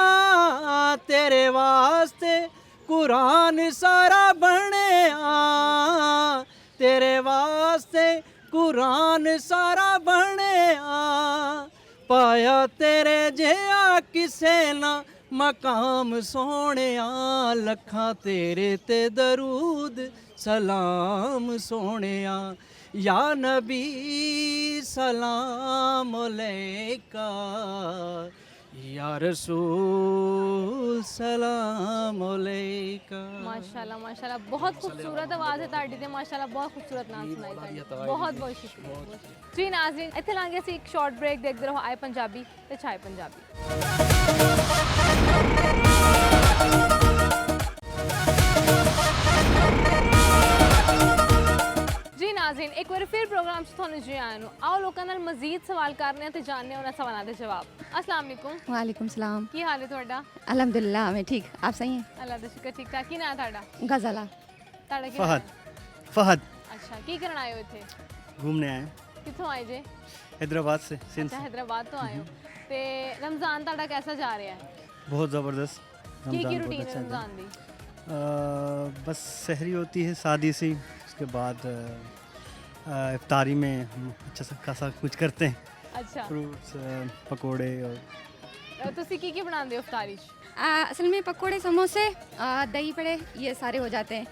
तेरे वास्ते कुरान सारा बनया, तेरे वास्ते कुरान सारा बनया, पाया तेरे जिहा किसे ना मकाम सोहणिया, लखां तेरे ते दरूद सलाम सोहणिया, या नबी सलाम अलैका, या रसूल सलाम अलैका। माशाल्लाह माशाल्लाह बहुत खूबसूरत आवाज़ है ਤੁਹਾਡੀ ਤੇ ਮਾਸ਼ਾਅੱਲਾ ਬਹੁਤ ਖੂਬਸੂਰਤ ਨਾਮ ਸੁਣਾਈ ਤੁਹਾਡੀ। ਬਹੁਤ ਬਹੁਤ ਸ਼ੁਕਰੀਆ ਜੀ ਨਾਜ਼ਰੀਨ। ਇੱਥੇ ਲਾਂਗੇ ਅਸੀਂ ਇੱਕ ਸ਼ਾਰਟ ਬ੍ਰੇਕ, ਦੇਖਦੇ ਰਹੋ ਆਏ ਪੰਜਾਬੀ ਤੇ ਛਾਏ ਪੰਜਾਬੀ। ਜੀ ਨਾਜ਼ਰੀਨ ਇੱਕ ਵਾਰ ਫਿਰ ਪ੍ਰੋਗਰਾਮ 'ਚ ਤੁਹਾਨੂੰ ਜੀ ਆਇਆਂ ਨੂੰ। ਆਓ ਲੋਕਾਂ ਨਾਲ ਮਜ਼ੀਦ ਸਵਾਲ ਕਰਨੇ ਆ ਤੇ ਜਾਣਨੇ ਆ ਉਹਨਾਂ ਸਵਾਲਾਂ ਦੇ ਜਵਾਬ। अस्सलाम वालेकुम। वालेकुम सलाम। ਕੀ ਹਾਲ ਹੈ ਤੁਹਾਡਾ? अल्हम्दुलिल्लाह मैं ठीक, आप सही हैं? ਅੱਲਾ ਦਾ ਸ਼ੁਕਰ ਠੀਕ ਠਾਕ। ਕੀ ਨਾਂ ਤੁਹਾਡਾ? गज़ला। ਤੁਹਾਡਾ ਕੀ फहद। ਨਾਂ ਹੈ? फहद ਅੱਛਾ ਕੀ ਕਰਨ ਆਏ ਹੋ ਇੱਥੇ? घूमने आए ਕਿੱਥੋਂ ਆਏ ਜੇ? हैदराबाद से सिंध ਅੱਛਾ से। हैदराबाद ਤੋਂ ਆਏ ਹੋ ਤੇ ਰਮਜ਼ਾਨ ਤੁਹਾਡਾ कैसा जा रहा है? बहुत ज़बरदस्त ਕੀ रमज़ान रूटीन बहुत है अच्छा रमजान दी? बस सहरी होती है सादी सी, उसके बाद इफ्तारी में हम अच्छा सा खासा कुछ करते हैं, अच्छा फ्रूट्स पकोड़े और ਤੁਸੀਂ ਕੀ ਬਣਾਉਂਦੇ ਹੋ ਇਫਤਾਰੀ 'ਚ? असल में पकोड़े समोसे दही बड़े ये सारे हो जाते हैं।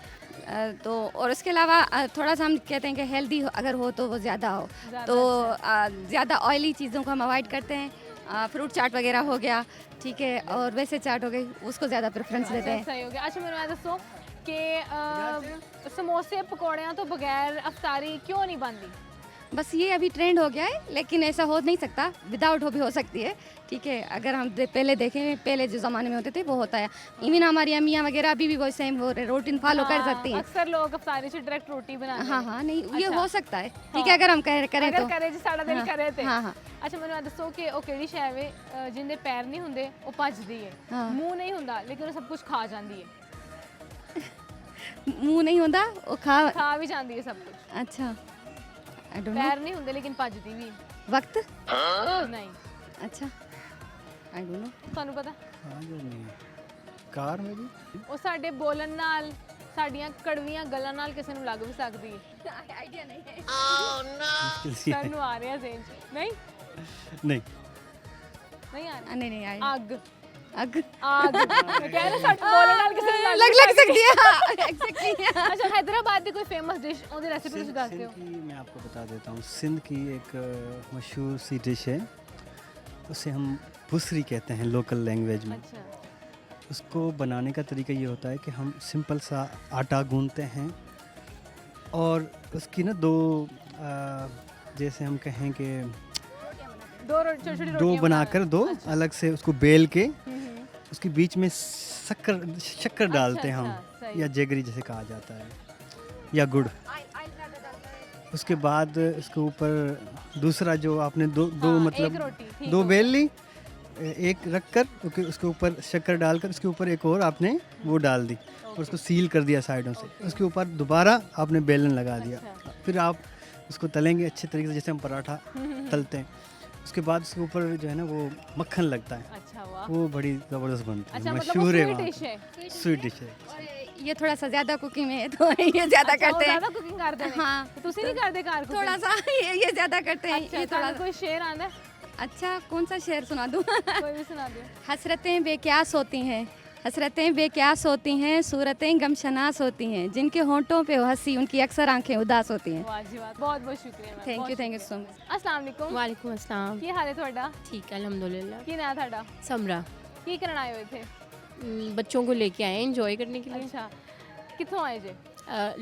तो और उसके अलावा थोड़ा सा हम कहते हैं कि हेल्दी अगर हो तो वो ज़्यादा हो, तो ज़्यादा ऑयली चीज़ों को हम अवॉइड करते हैं। फ्रूट चाट वगैरह हो गया, ठीक है, और वैसे चाट हो गई, उसको ज़्यादा प्रेफरेंस देते हैं। ਸਹੀ ਹੋ ਗਿਆ। ਅੱਛਾ ਮੈਨੂੰ ਇਹ ਦੱਸੋ ਕਿ ਸਮੋਸੇ ਪਕੌੜਿਆਂ ਤੋਂ ਬਗੈਰ ਇਫਤਾਰੀ ਕਿਉਂ नहीं बनती? बस ये अभी ट्रेंड हो गया है, लेकिन ऐसा हो नहीं सकता, विदाउट हो भी हो सकती है, ठीक है। अगर हम पहले देखें, पहले जो ज़माने में होते थे वो होता है, इवन हमारी अम्मियाँ वगैरह अभी भी वो सेम वो रूटीन फॉलो कर सकती हैं। अक्सर लोग इफ्तारी से डायरेक्ट रोटी बनाते हैं। हाँ हाँ नहीं ये अच्छा। हो सकता है, ठीक है, अगर हम करें अगर तो करे जे साड़ा दिल हाँ, करे ते। हाँ हाँ ਅੱਛਾ ਮੈਨੂੰ ਇਹ ਦੱਸੋ ਕਿ ਉਹ ਕਿਹੜੀ ਸ਼ੈ ਵੇ ਜਿੰਦੇ ਪੈਰ ਨਹੀਂ ਹੁੰਦੇ ਉਹ ਭੱਜਦੀ ਹੈ, ਹਾਂ। ਮੂੰਹ ਨਹੀਂ ਹੁੰਦਾ ਲੇਕਿਨ ਉਹ ਸਭ ਕੁਝ ਖਾ ਜਾਂਦੀ ਹੈ, मुंह नहीं होता वो खा। ਖਾ ਵੀ ਜਾਂਦੀ ਹੈ ਸਭ ਕੁਝ। अच्छा आई डोंट नो। ਪੈਰ ਨਹੀਂ ਹੁੰਦੇ ਲੇਕਿਨ ਭੱਜਦੀ ਵੀ ਹੈ। वक्त ਨਹੀਂ अच्छा आई डोंट नो। ਤੁਹਾਨੂੰ ਪਤਾ कार में भी ਉਹ ਸਾਡੇ ਬੋਲਣ ਨਾਲ ਸਾਡੀਆਂ ਕੜਵੀਆਂ ਗੱਲਾਂ ਨਾਲ ਕਿਸੇ ਨੂੰ ਲੱਗ ਵੀ ਸਕਦੀ ਹੈ। आइडिया नहीं है। मुश्किल सी है। ਸਾਨੂੰ ਆ ਰਿਹਾ ਜ਼ੇਨ 'ਚ। ਨਹੀਂ नहीं ਨਹੀਂ ਆ ਰਿਹਾ। नहीं नहीं आई ਅੱਗ अग ਆਗ ਮੈਂ ਕਹਿ ਰਹੀ ਸਾਡੇ ਬੋਲਣ ਨਾਲ ਕਿਸੇ ਨੂੰ लग सकती है एग्जैक्टली। ਅੱਛਾ ਹੈਦਰਾਬਾਦ ਦੀ ਕੋਈ ਫੇਮਸ ਡਿਸ਼ ਉਹਦੀ ਰੈਸਿਪੀ ਤੁਸੀਂ ਦੱਸ ਦਿਓ। की मैं आपको बता देता हूँ, सिंध की एक मशहूर सी डिश है, उसे हम भुसरी कहते हैं लोकल लैंग्वेज में। अच्छा उसको बनाने का तरीका ये होता है कि हम सिंपल सा आटा गूंथते हैं और उसकी ना दो जैसे हम कहें कि दो छोटी छोटी दो बनाकर दो अच्छा। अलग से उसको बेल के उसके बीच में शक्कर डालते हैं हम। सही या जेगरी जैसे कहा जाता है, या गुड़। उसके बाद इसके ऊपर दूसरा जो आपने दो एक मतलब रोटी, ठीक दो हो बेल ली, एक रख कर उसके ऊपर शक्कर डालकर उसके ऊपर एक और आपने वो डाल दी और उसको सील कर दिया साइडों से। उसके ऊपर दोबारा आपने बेलन लगा दिया। फिर आप उसको तलेंगे अच्छे तरीके से जैसे हम पराठा तलते हैं। उसके बाद उसके ऊपर जो है ना वो मक्खन लगता है। अच्छा, वाह। वो बड़ी ज़बरदस्त बनती है, अच्छा, मतलब वो मशहूर है स्वीट वहाँ डिश है। पे। स्वीट डिश है। और ये थोड़ा सा ज़्यादा कुकिंग में है तो ये ज़्यादा अच्छा, वो करते हैं। ज़्यादा कुकिंग करते हैं। हाँ। तो तुसी नहीं करते घर cooking? थोड़ा सा ये ज़्यादा करते हैं। अच्छा, ये थोड़ा कोई शेर आंदा है? अच्छा, कौन सा शेर सुना दूँ? कोई भी सुना दो। हसरतें बेक्यास होती हैं, हसरतें बेक्यास होती हैं, सूरतें गमशनास होती हैं, जिनके होंठों पे हो हंसी उनकी अक्सर आंखें उदास होती हैं। वाह जी वाह, बहुत बहुत शुक्रिया ma'am. Thank you so much. अस्सलाम वालेकुम। वालेकुम अस्सलाम। ਕੀ ਹਾਲ ਹੈ ਤੁਹਾਡਾ? ठीक है अल्हम्दुलिल्लाह। ਕੀ ਨਾਂ ਹੈ ਤੁਹਾਡਾ? समरा। ਕੀ ਕਰਨ ਆਏ ਹੋ ਇੱਥੇ? बच्चों को लेके आए हैं एंजॉय करने के लिए। अच्छा, कित्थों आए जे?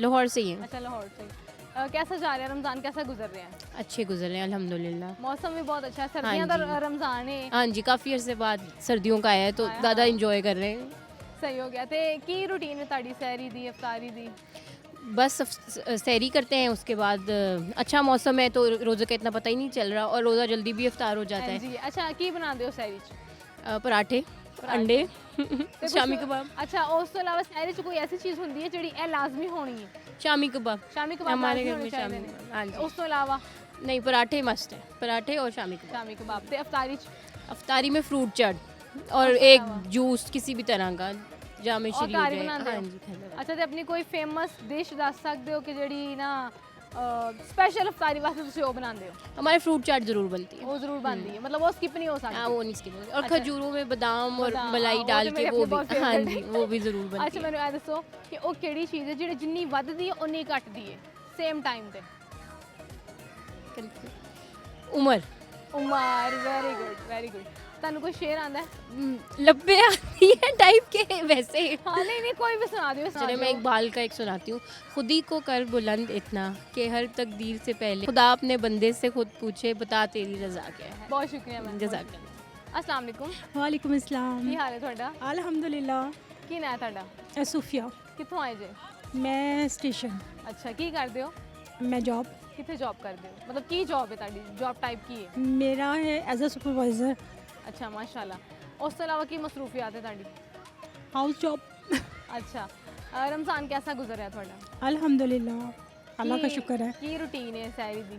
लाहौर से ही हैं। अच्छा, लाहौर से। कैसा जा रहा है रमज़ान, कैसा गुजर रहे हैं? अच्छे गुजर रहे हैं अल्हम्दुलिल्लाह। मौसम भी बहुत अच्छा है, सर्दियाँ तो जी। रमज़ान है। हाँ जी, काफ़ी अरसे बाद सर्दियों का आया है तो हाँ, ज़्यादा हाँ। इंजॉय कर रहे हैं। सही हो गया। ते की रूटीन है ताड़ी सहरी दी, इफ्तारी दी? बस सैरी करते हैं, उसके बाद अच्छा मौसम है तो रोज़े का इतना पता ही नहीं चल रहा और रोज़ा जल्दी भी इफ्तार हो जाता हाँ है। जी। अच्छा, की बना दे हो सहरी च? पराठे, अंडे, ते शामी कुछ- कबाब। अच्छा, उस तो इलावा सहरी च कोई ऐसी चीज़ होंदी है जिहड़ी ए लाजमी होनी है? शामी कबाब। शामी कबाब हमारे लाजमी घर होने में चाहिए शामी ने। कबाब। हाँ जी। उस तो इलावा नहीं, पराठे मस्ट है, पराठे और शामी कबाब। शामी कबाब। ते इफ्तारी च? अफ्तारी में फ्रूट चाट और उसके एक अलावा? जूस किसी भी तरह का जामे और श्री हो कारी जाए। बनाते हाँ हो? जी, खैर। अच्छा, ते अपनी कोई फेमस डिश दस सकते हो कि जेह्ड़ी ना स्पेशल इफ्तारी वास्ते तुसी ओह बनांदे हो? हमारे फ्रूट चाट जरूर बनती है। वो जरूर बनती है, मतलब वो स्किप नहीं हो सकती। हाँ, वो नहीं skip होती। और अच्छा। खजूरों में बादाम और बादाम, मलाई हाँ, वो डाल तो के मेरे वो अपने बहुत भी, हाँ favorite जी, है। वो भी जरूर बनती अच्छा, है। मैंने ये दसो कि वो केड़ी चीज़ है जेह्ड़ी जिन्नी वधदी है उन्नी घटदी है सेम टाइम ते? Umar. Umar, very good, very good. ਤੁਹਾਨੂੰ कोई शेर आंदा है? लब्बे आती है टाइप के वैसे। हाँ, नहीं नहीं, कोई भी सुना दियो। चलिए मैं इकबाल का एक सुनाती हूँ। खुद ही को कर बुलंद इतना कि हर तकदीर से पहले खुदा अपने बंदे से खुद पूछे बता तेरी रजा क्या है। बहुत शुक्रिया मैम। जज़ाकल्लाह। अस्सलाम वालेकुम। वालेकुम अस्सलाम। ਕੀ ਹਾਲ ਹੈ ਤੁਹਾਡਾ? अल्हम्दुलिल्लाह। ਕੀ ਨਾਂ ਹੈ ਤੁਹਾਡਾ? सूफिया। ਕਿੱਥੋਂ ਆਏ ਜੇ? मैं स्टेशन। ਅੱਛਾ, ਕੀ ਕਰਦੇ ਹੋ? मैं जॉब। ਕਿੱਥੇ ਜੌਬ ਕਰਦੇ ਹੋ? मतलब ਕੀ ਜੌਬ ਹੈ ਤੁਹਾਡੀ? ਜੌਬ ਟਾਈਪ ਕੀ ਹੈ? मेरा है एज अ सुपरवाइज़र। अच्छा, माशाल्लाह। ਉਸ ਤੋਂ ਇਲਾਵਾ ਕੀ ਮਸਰੂਫੀਆਤ ਹੈ ਤੁਹਾਡੀ? House job. अच्छा, रमज़ान कैसा गुजर रहा है ਤੁਹਾਡਾ? अल्हम्दुलिल्लाह, अल्लाह का ਕੀ- शुक्र है। ਕੀ रूटीन है सैरी दी?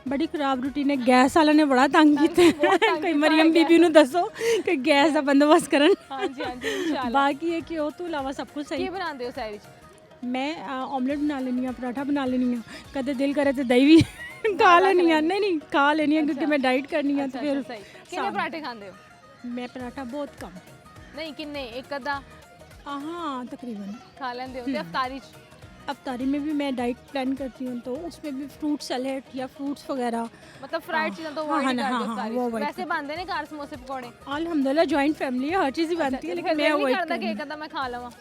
बड़ी खराब रूटीन है, गैस वाला ने बड़ा तंग कीता बहुत तंग कोई कीता मरियम है बीबी ਨੂੰ ਦੱਸੋ ਕਿ ਗੈਸ ਦਾ ਬੰਦੋਬਸਤ ਕਰਨ। हाँ जी, हाँ जी, इंशाल्लाह। ਬਾਕੀ ਹੈ ਕਿ ਉਹ ਤੋਂ ਇਲਾਵਾ ਸਭ ਕੁਝ ਸਹੀ। ਕੀ ਬਣਾਉਂਦੇ ਹੋ ਸੈਰੀ ਚ? मैं ऑमलेट बना लेनी हाँ, पराठा बना लेनी हाँ, कदे दिल करे तो दही भी खा लेनी हाँ। नहीं नहीं, खा लेनी है क्योंकि मैं डाइट करनी है। तो अच्छा, फिर अच्छा, सही। कितने शाम- पराठे खाते हो? मैं पराठा बहुत कम। नहीं, कितने? एक अद्धा हाँ, तकरीबन खा लेंदे हो? ते अफ्तारी च? अफ्तारी में भी मैं डाइट प्लान करती हूँ तो उसमें भी फ्रूट सैलेड या फ्रूट्स वगैरह। मतलब फ्राइड चीज़ें तो हाँ, अवॉइड हाँ, कर हाँ, दो हाँ, सारी। वो avoid वैसे बनते ने घर समोसे पकौड़े? अल्हम्दुलिल्लाह जॉइंट फैमिली है, हर चीज़ ही बनती है, लेकिन मैं नहीं अवॉइड करता कि करती एक अद्धा मैं खा लवां?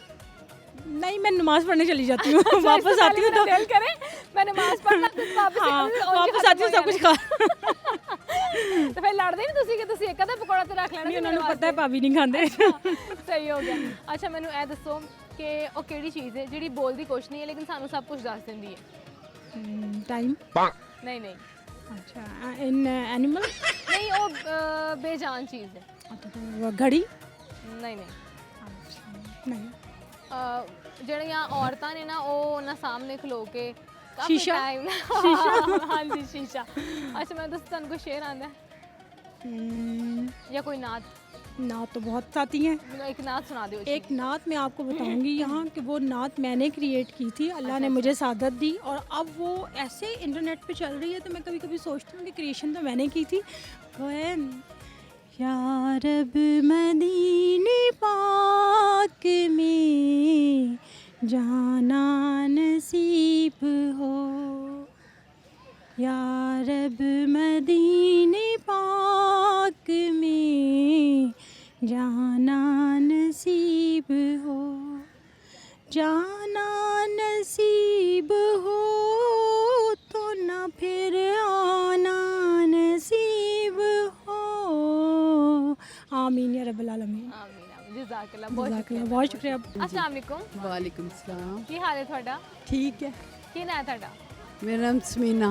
नहीं, मैं नमाज पढ़ने चली जाती हूँ। अच्छा, वापस इससे आती हूँ पहले तो मेरा दिल करे मैं नमाज पढ़ना कुछ वापस हाँ, वापस आती हूँ सब कुछ खा। तो फिर लड़दे नहीं ਤੁਸੀਂ ਕਿ ਤੁਸੀਂ ਇੱਕ ਅੱਧਾ ਪਕੌੜਾ ਤੇ ਰੱਖ ਲੈਣਾ नहीं, ਸੀ उन्होंने ਮੇਰੇ पता है भाभी नहीं खाते। ਸਹੀ ਹੋ ਗਿਆ। ਅੱਛਾ, ਮੈਨੂੰ ਇਹ ਦੱਸੋ ਕਿ ਉਹ ਕਿਹੜੀ ਚੀਜ਼ ਹੈ ਜਿਹੜੀ ਬੋਲਦੀ ਕੁਛ ਨਹੀਂ ਹੈ ਲੇਕਿਨ ਸਾਨੂੰ ਸਭ ਕੁਝ ਦੱਸ ਦਿੰਦੀ ਹੈ? टाइम। नहीं नहीं। अच्छा, इन एनिमल। नहीं, वो बेजान चीज़ है। घड़ी। नहीं नहीं। नहीं। ਜਿਹੜੀਆਂ ਔਰਤਾਂ ਨੇ ਨਾ ਉਹ ਉਹਨਾਂ ਸਾਹਮਣੇ ਖਲੋ ਕੇ ਕਾਫੀ शीशा। ਟਾਈਮ शीशा। हाँ जी, शीशा। अच्छा, मैं ਦੱਸ ਤੁਹਾਨੂੰ ਕੋਈ ਸ਼ੇਰ ਆਂਦਾ या कोई नात? नात तो बहुत आती हैं। ਮੈਨੂੰ ਇੱਕ नात सुना दो। एक नात मैं आपको बताऊंगी यहाँ कि वो नात मैंने क्रिएट की थी, अल्लाह ने मुझे सादत दी और अब वो ऐसे इंटरनेट पे चल रही है तो मैं कभी कभी सोचती हूँ कि क्रिएशन तो मैंने की थी। वो है या रब मदीने पाक में जाना नसीब हो, या रब मदीने पाक में जाना नसीब हो, जाना नसीब हो तो न फिर आना नसीब हो। आमीन या रब्बल आलमीन। आमीन, आमीन। ਜਜ਼ਾਕੱਲਾ ਬਹੁਤ जज़ाकल्लाह, ਸ਼ੁਕਰੀਆ बहुत शुक्रिया। अस्सलाम वालेकुम वालेकुम सलाम। ਕੀ ਹਾਲ ਹੈ ਤੁਹਾਡਾ ठीक है। ਕੀ ਨਾਂ ਹੈ ਤੁਹਾਡਾ मेरा नाम समीना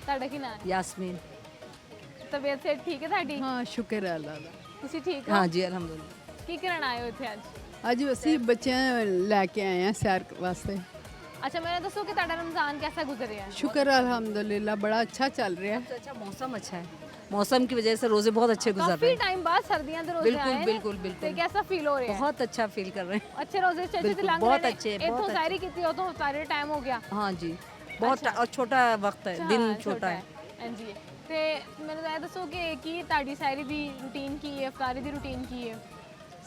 ਤੁਹਾਡਾ ਕੀ ਨਾਂ ਹੈ यास्मीन। ਤਬੀਅਤ ਸੇ ਠੀਕ ਹੈ ਤੁਹਾਡੀ हाँ शुक्र है अल्लाह दा। ਤੁਸੀਂ ਠੀਕ ਹੋ हाँ जी अल्हम्दुलिल्लाह। ਕੀ ਕਰਨ ਆਏ ਹੋ ਇੱਥੇ ਅੱਜ ਅੱਜ ਅਸੀਂ ਬੱਚਿਆਂ ਲੈ ਕੇ ਆਏ हैं सैर वास्ते। अच्छा मैंने ਦੱਸੋ ਕਿ ਤੁਹਾਡਾ रमज़ान कैसा गुजर रहा है शुक्र है अल्हम्दुलिल्लाह, बड़ा अच्छा चल रहा है। अच्छा मौसम अच्छा है, मौसम की वजह से रोजे बहुत अच्छे गुजर रहे काफी हैं। टाइम बाद सर्दियां ਦੇ रोजे बिल्कुल आए बिल्कुल ਤੇ बिल्कुल कैसा फील हो रहा है बहुत अच्छा फील कर रहे हैं। अच्छे रोजे अच्छे बिल्कुल, लंघ बहुत रहे अच्छे, इथों बहुत सारी ਕੀਤੀ ਉਹ ਤੋਂ ਸਾरे टाइम हो गया हाँ जी बहुत और छोटा वक्त है, दिन छोटा है। हाँ जी ਤੇ ਮੈਨੂੰ ਇਹ ਦੱਸੋ ਕਿ ਕੀ ਤੁਹਾਡੀ ਸਾਰੀ ਦੀ ਰੂਟੀਨ ਕੀ ਹੈ ਇਫਤਾਰੀ ਦੀ ਰੂਟੀਨ ਕੀ ਹੈ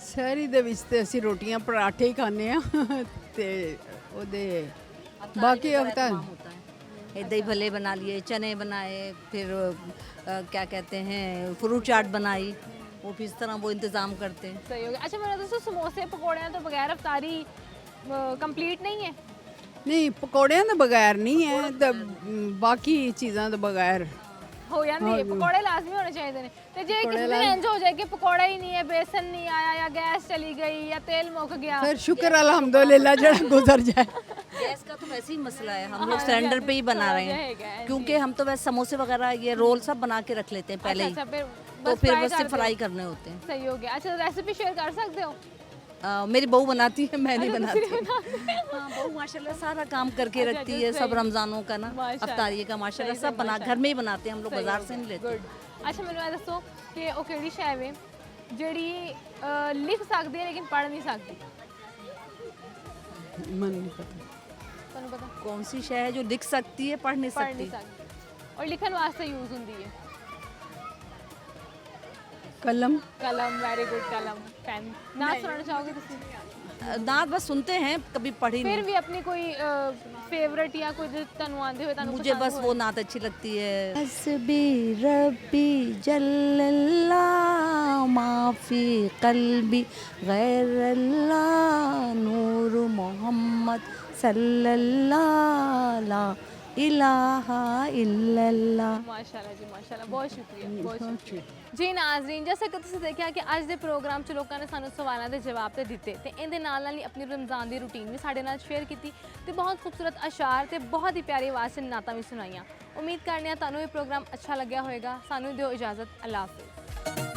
ਸ਼ਹਿਰੀ ਦੇ ਵਿੱਚ ਤੇ ਅਸੀਂ ਰੋਟੀਆਂ ਪਰਾਠੇ ਹੀ ਖਾਂਦੇ ਆ ਤੇ ਉਹਦੇ ਬਾਕੀ ਵਕਤ दही भल्ले बना लिए, चने बनाए, फिर क्या कहते हैं फ्रूट चाट बनाई, वो भी इस तरह वो इंतज़ाम करते हैं। सही हो गया अच्छा मैंने दोस्तों समोसे पकौड़े तो बगैर इफ्तारी कंप्लीट नहीं है ਨਹੀਂ ਪਕੌੜਿਆਂ ਦੇ ਬਗੈਰ ਨਹੀਂ ਹੈ ਤੇ ਬਾਕੀ ਚੀਜ਼ਾਂ ਦੇ ਬਗੈਰ ਹੋ ਜਾਂਦੀ ਹੈ ਪਕੌੜੇ ਲਾਜ਼ਮੀ ਹੋਣੇ ਚਾਹੀਦੇ ਨੇ ਤੇ ਜੇ ਕਿਸੇ ਦਿਨ ਇੰਜ ਹੋ ਜਾਏ ਕਿ ਪਕੌੜਾ ਹੀ ਨਹੀਂ ਹੈ ਬੇਸਨ ਨਹੀਂ ਆਇਆ ਜਾਂ ਗੈਸ ਚਲੀ ਗਈ ਜਾਂ तेल मुक गया फिर शुक्र अल्हम्दुलिल्लाह जड़ा गुजर जाए। गैस का तो वैसे ही मसला है, हम लोग सिलेंडर पे ही बना रहे हैं क्योंकि हम तो वैसे समोसे वगैरह ये रोल सब बना के रख लेते हैं पहले ही, तो फिर बस से फ्राई करने होते हैं। सही हो गया अच्छा रेसिपी शेयर कर सकते हो मेरी बहू बनाती है, मैं नहीं बनाती। हाँ बहू माशाल्लाह सारा काम करके रखती है, सब रमज़ानों का ना अफ्तारी का माशाल्लाह सब बना घर में ही बनाते हैं हम लोग, बाजार से नहीं लेते। अच्छा मैंने ये दसो कि ਉਹ ਕਿਹੜੀ ਸ਼ੈ ਵੇ ਜਿਹੜੀ ਲਿਖ ਸਕਦੀ ਹੈ ਲੇਕਿਨ ਪੜ੍ਹ ਨਹੀਂ ਸਕਦੀ मन नहीं पता ਤੁਹਾਨੂੰ ਪਤਾ कौन सी शय है जो लिख सकती है पढ़ नहीं ਪੜ੍ਹ ਨਹੀਂ सकती? ਸਕਦੀ ਔਰ ਲਿਖਣ ਵਾਸਤੇ ਯੂਜ਼ ਹੁੰਦੀ ਹੈ कलम। ਕਲਮ ਵੈਰੀ ਗੁੱਡ ਕਲਮ ਪੈਨ ਨਾ ਸੁਣਾਉਣਾ ਚਾਹੋਗੇ ਤੁਸੀਂ नात बस सुनते हैं, कभी पढ़ी ਫਿਰ नहीं। ਵੀ ਆਪਣੀ ਕੋਈ ਫੇਵਰਿਟ ਜਾਂ ਕੁਝ ਤੁਹਾਨੂੰ ਆਂਦੇ ਹੋਏ ਤੁਹਾਨੂੰ मुझे पसंद बस होए? वो नात अच्छी लगती है। हस्बी रब्बी जल्लल्लाह माफी कल्बी गैरल्लाह नूर मोहम्मद सल्लल्लाह ला इलाहा इल्लल्लाह। ਮਾਸ਼ਾਅੱਲਾ ਜੀ ਮਾਸ਼ਾਅੱਲਾ ਬਹੁਤ ਸ਼ੁਕਰੀਆ ਜੀ ਨਾਜ਼ਰੀਨ ਜੈਸਾ ਕਿ ਤੁਸੀਂ ਦੇਖਿਆ ਕਿ ਅੱਜ ਦੇ ਪ੍ਰੋਗਰਾਮ 'ਚ ਲੋਕਾਂ ਨੇ ਸਾਨੂੰ ਸਵਾਲਾਂ ਦੇ ਜਵਾਬ ਤੇ ਦਿੱਤੇ ਤੇ ਇਹਦੇ ਨਾਲ ਨਾਲ ਹੀ ਆਪਣੀ ਰਮਜ਼ਾਨ ਦੀ ਰੂਟੀਨ ਵੀ ਸਾਡੇ ਨਾਲ ਸ਼ੇਅਰ ਕੀਤੀ ਤੇ ਬਹੁਤ ਖੂਬਸੂਰਤ ਅਸ਼ਾਰ ਤੇ ਬਹੁਤ ਹੀ ਪਿਆਰੀ ਆਵਾਜ਼ 'ਚ ਨਾਤਾਂ ਵੀ ਸੁਣਾਈਆਂ ਉਮੀਦ ਕਰਨੇ ਆ ਤੁਹਾਨੂੰ ਇਹ ਪ੍ਰੋਗਰਾਮ ਅੱਛਾ ਲੱਗਿਆ ਹੋਵੇਗਾ ਸਾਨੂੰ ਦਿਓ ਇਜਾਜ਼ਤ ਅੱਲਾਹ ਹਾਫਿਜ਼।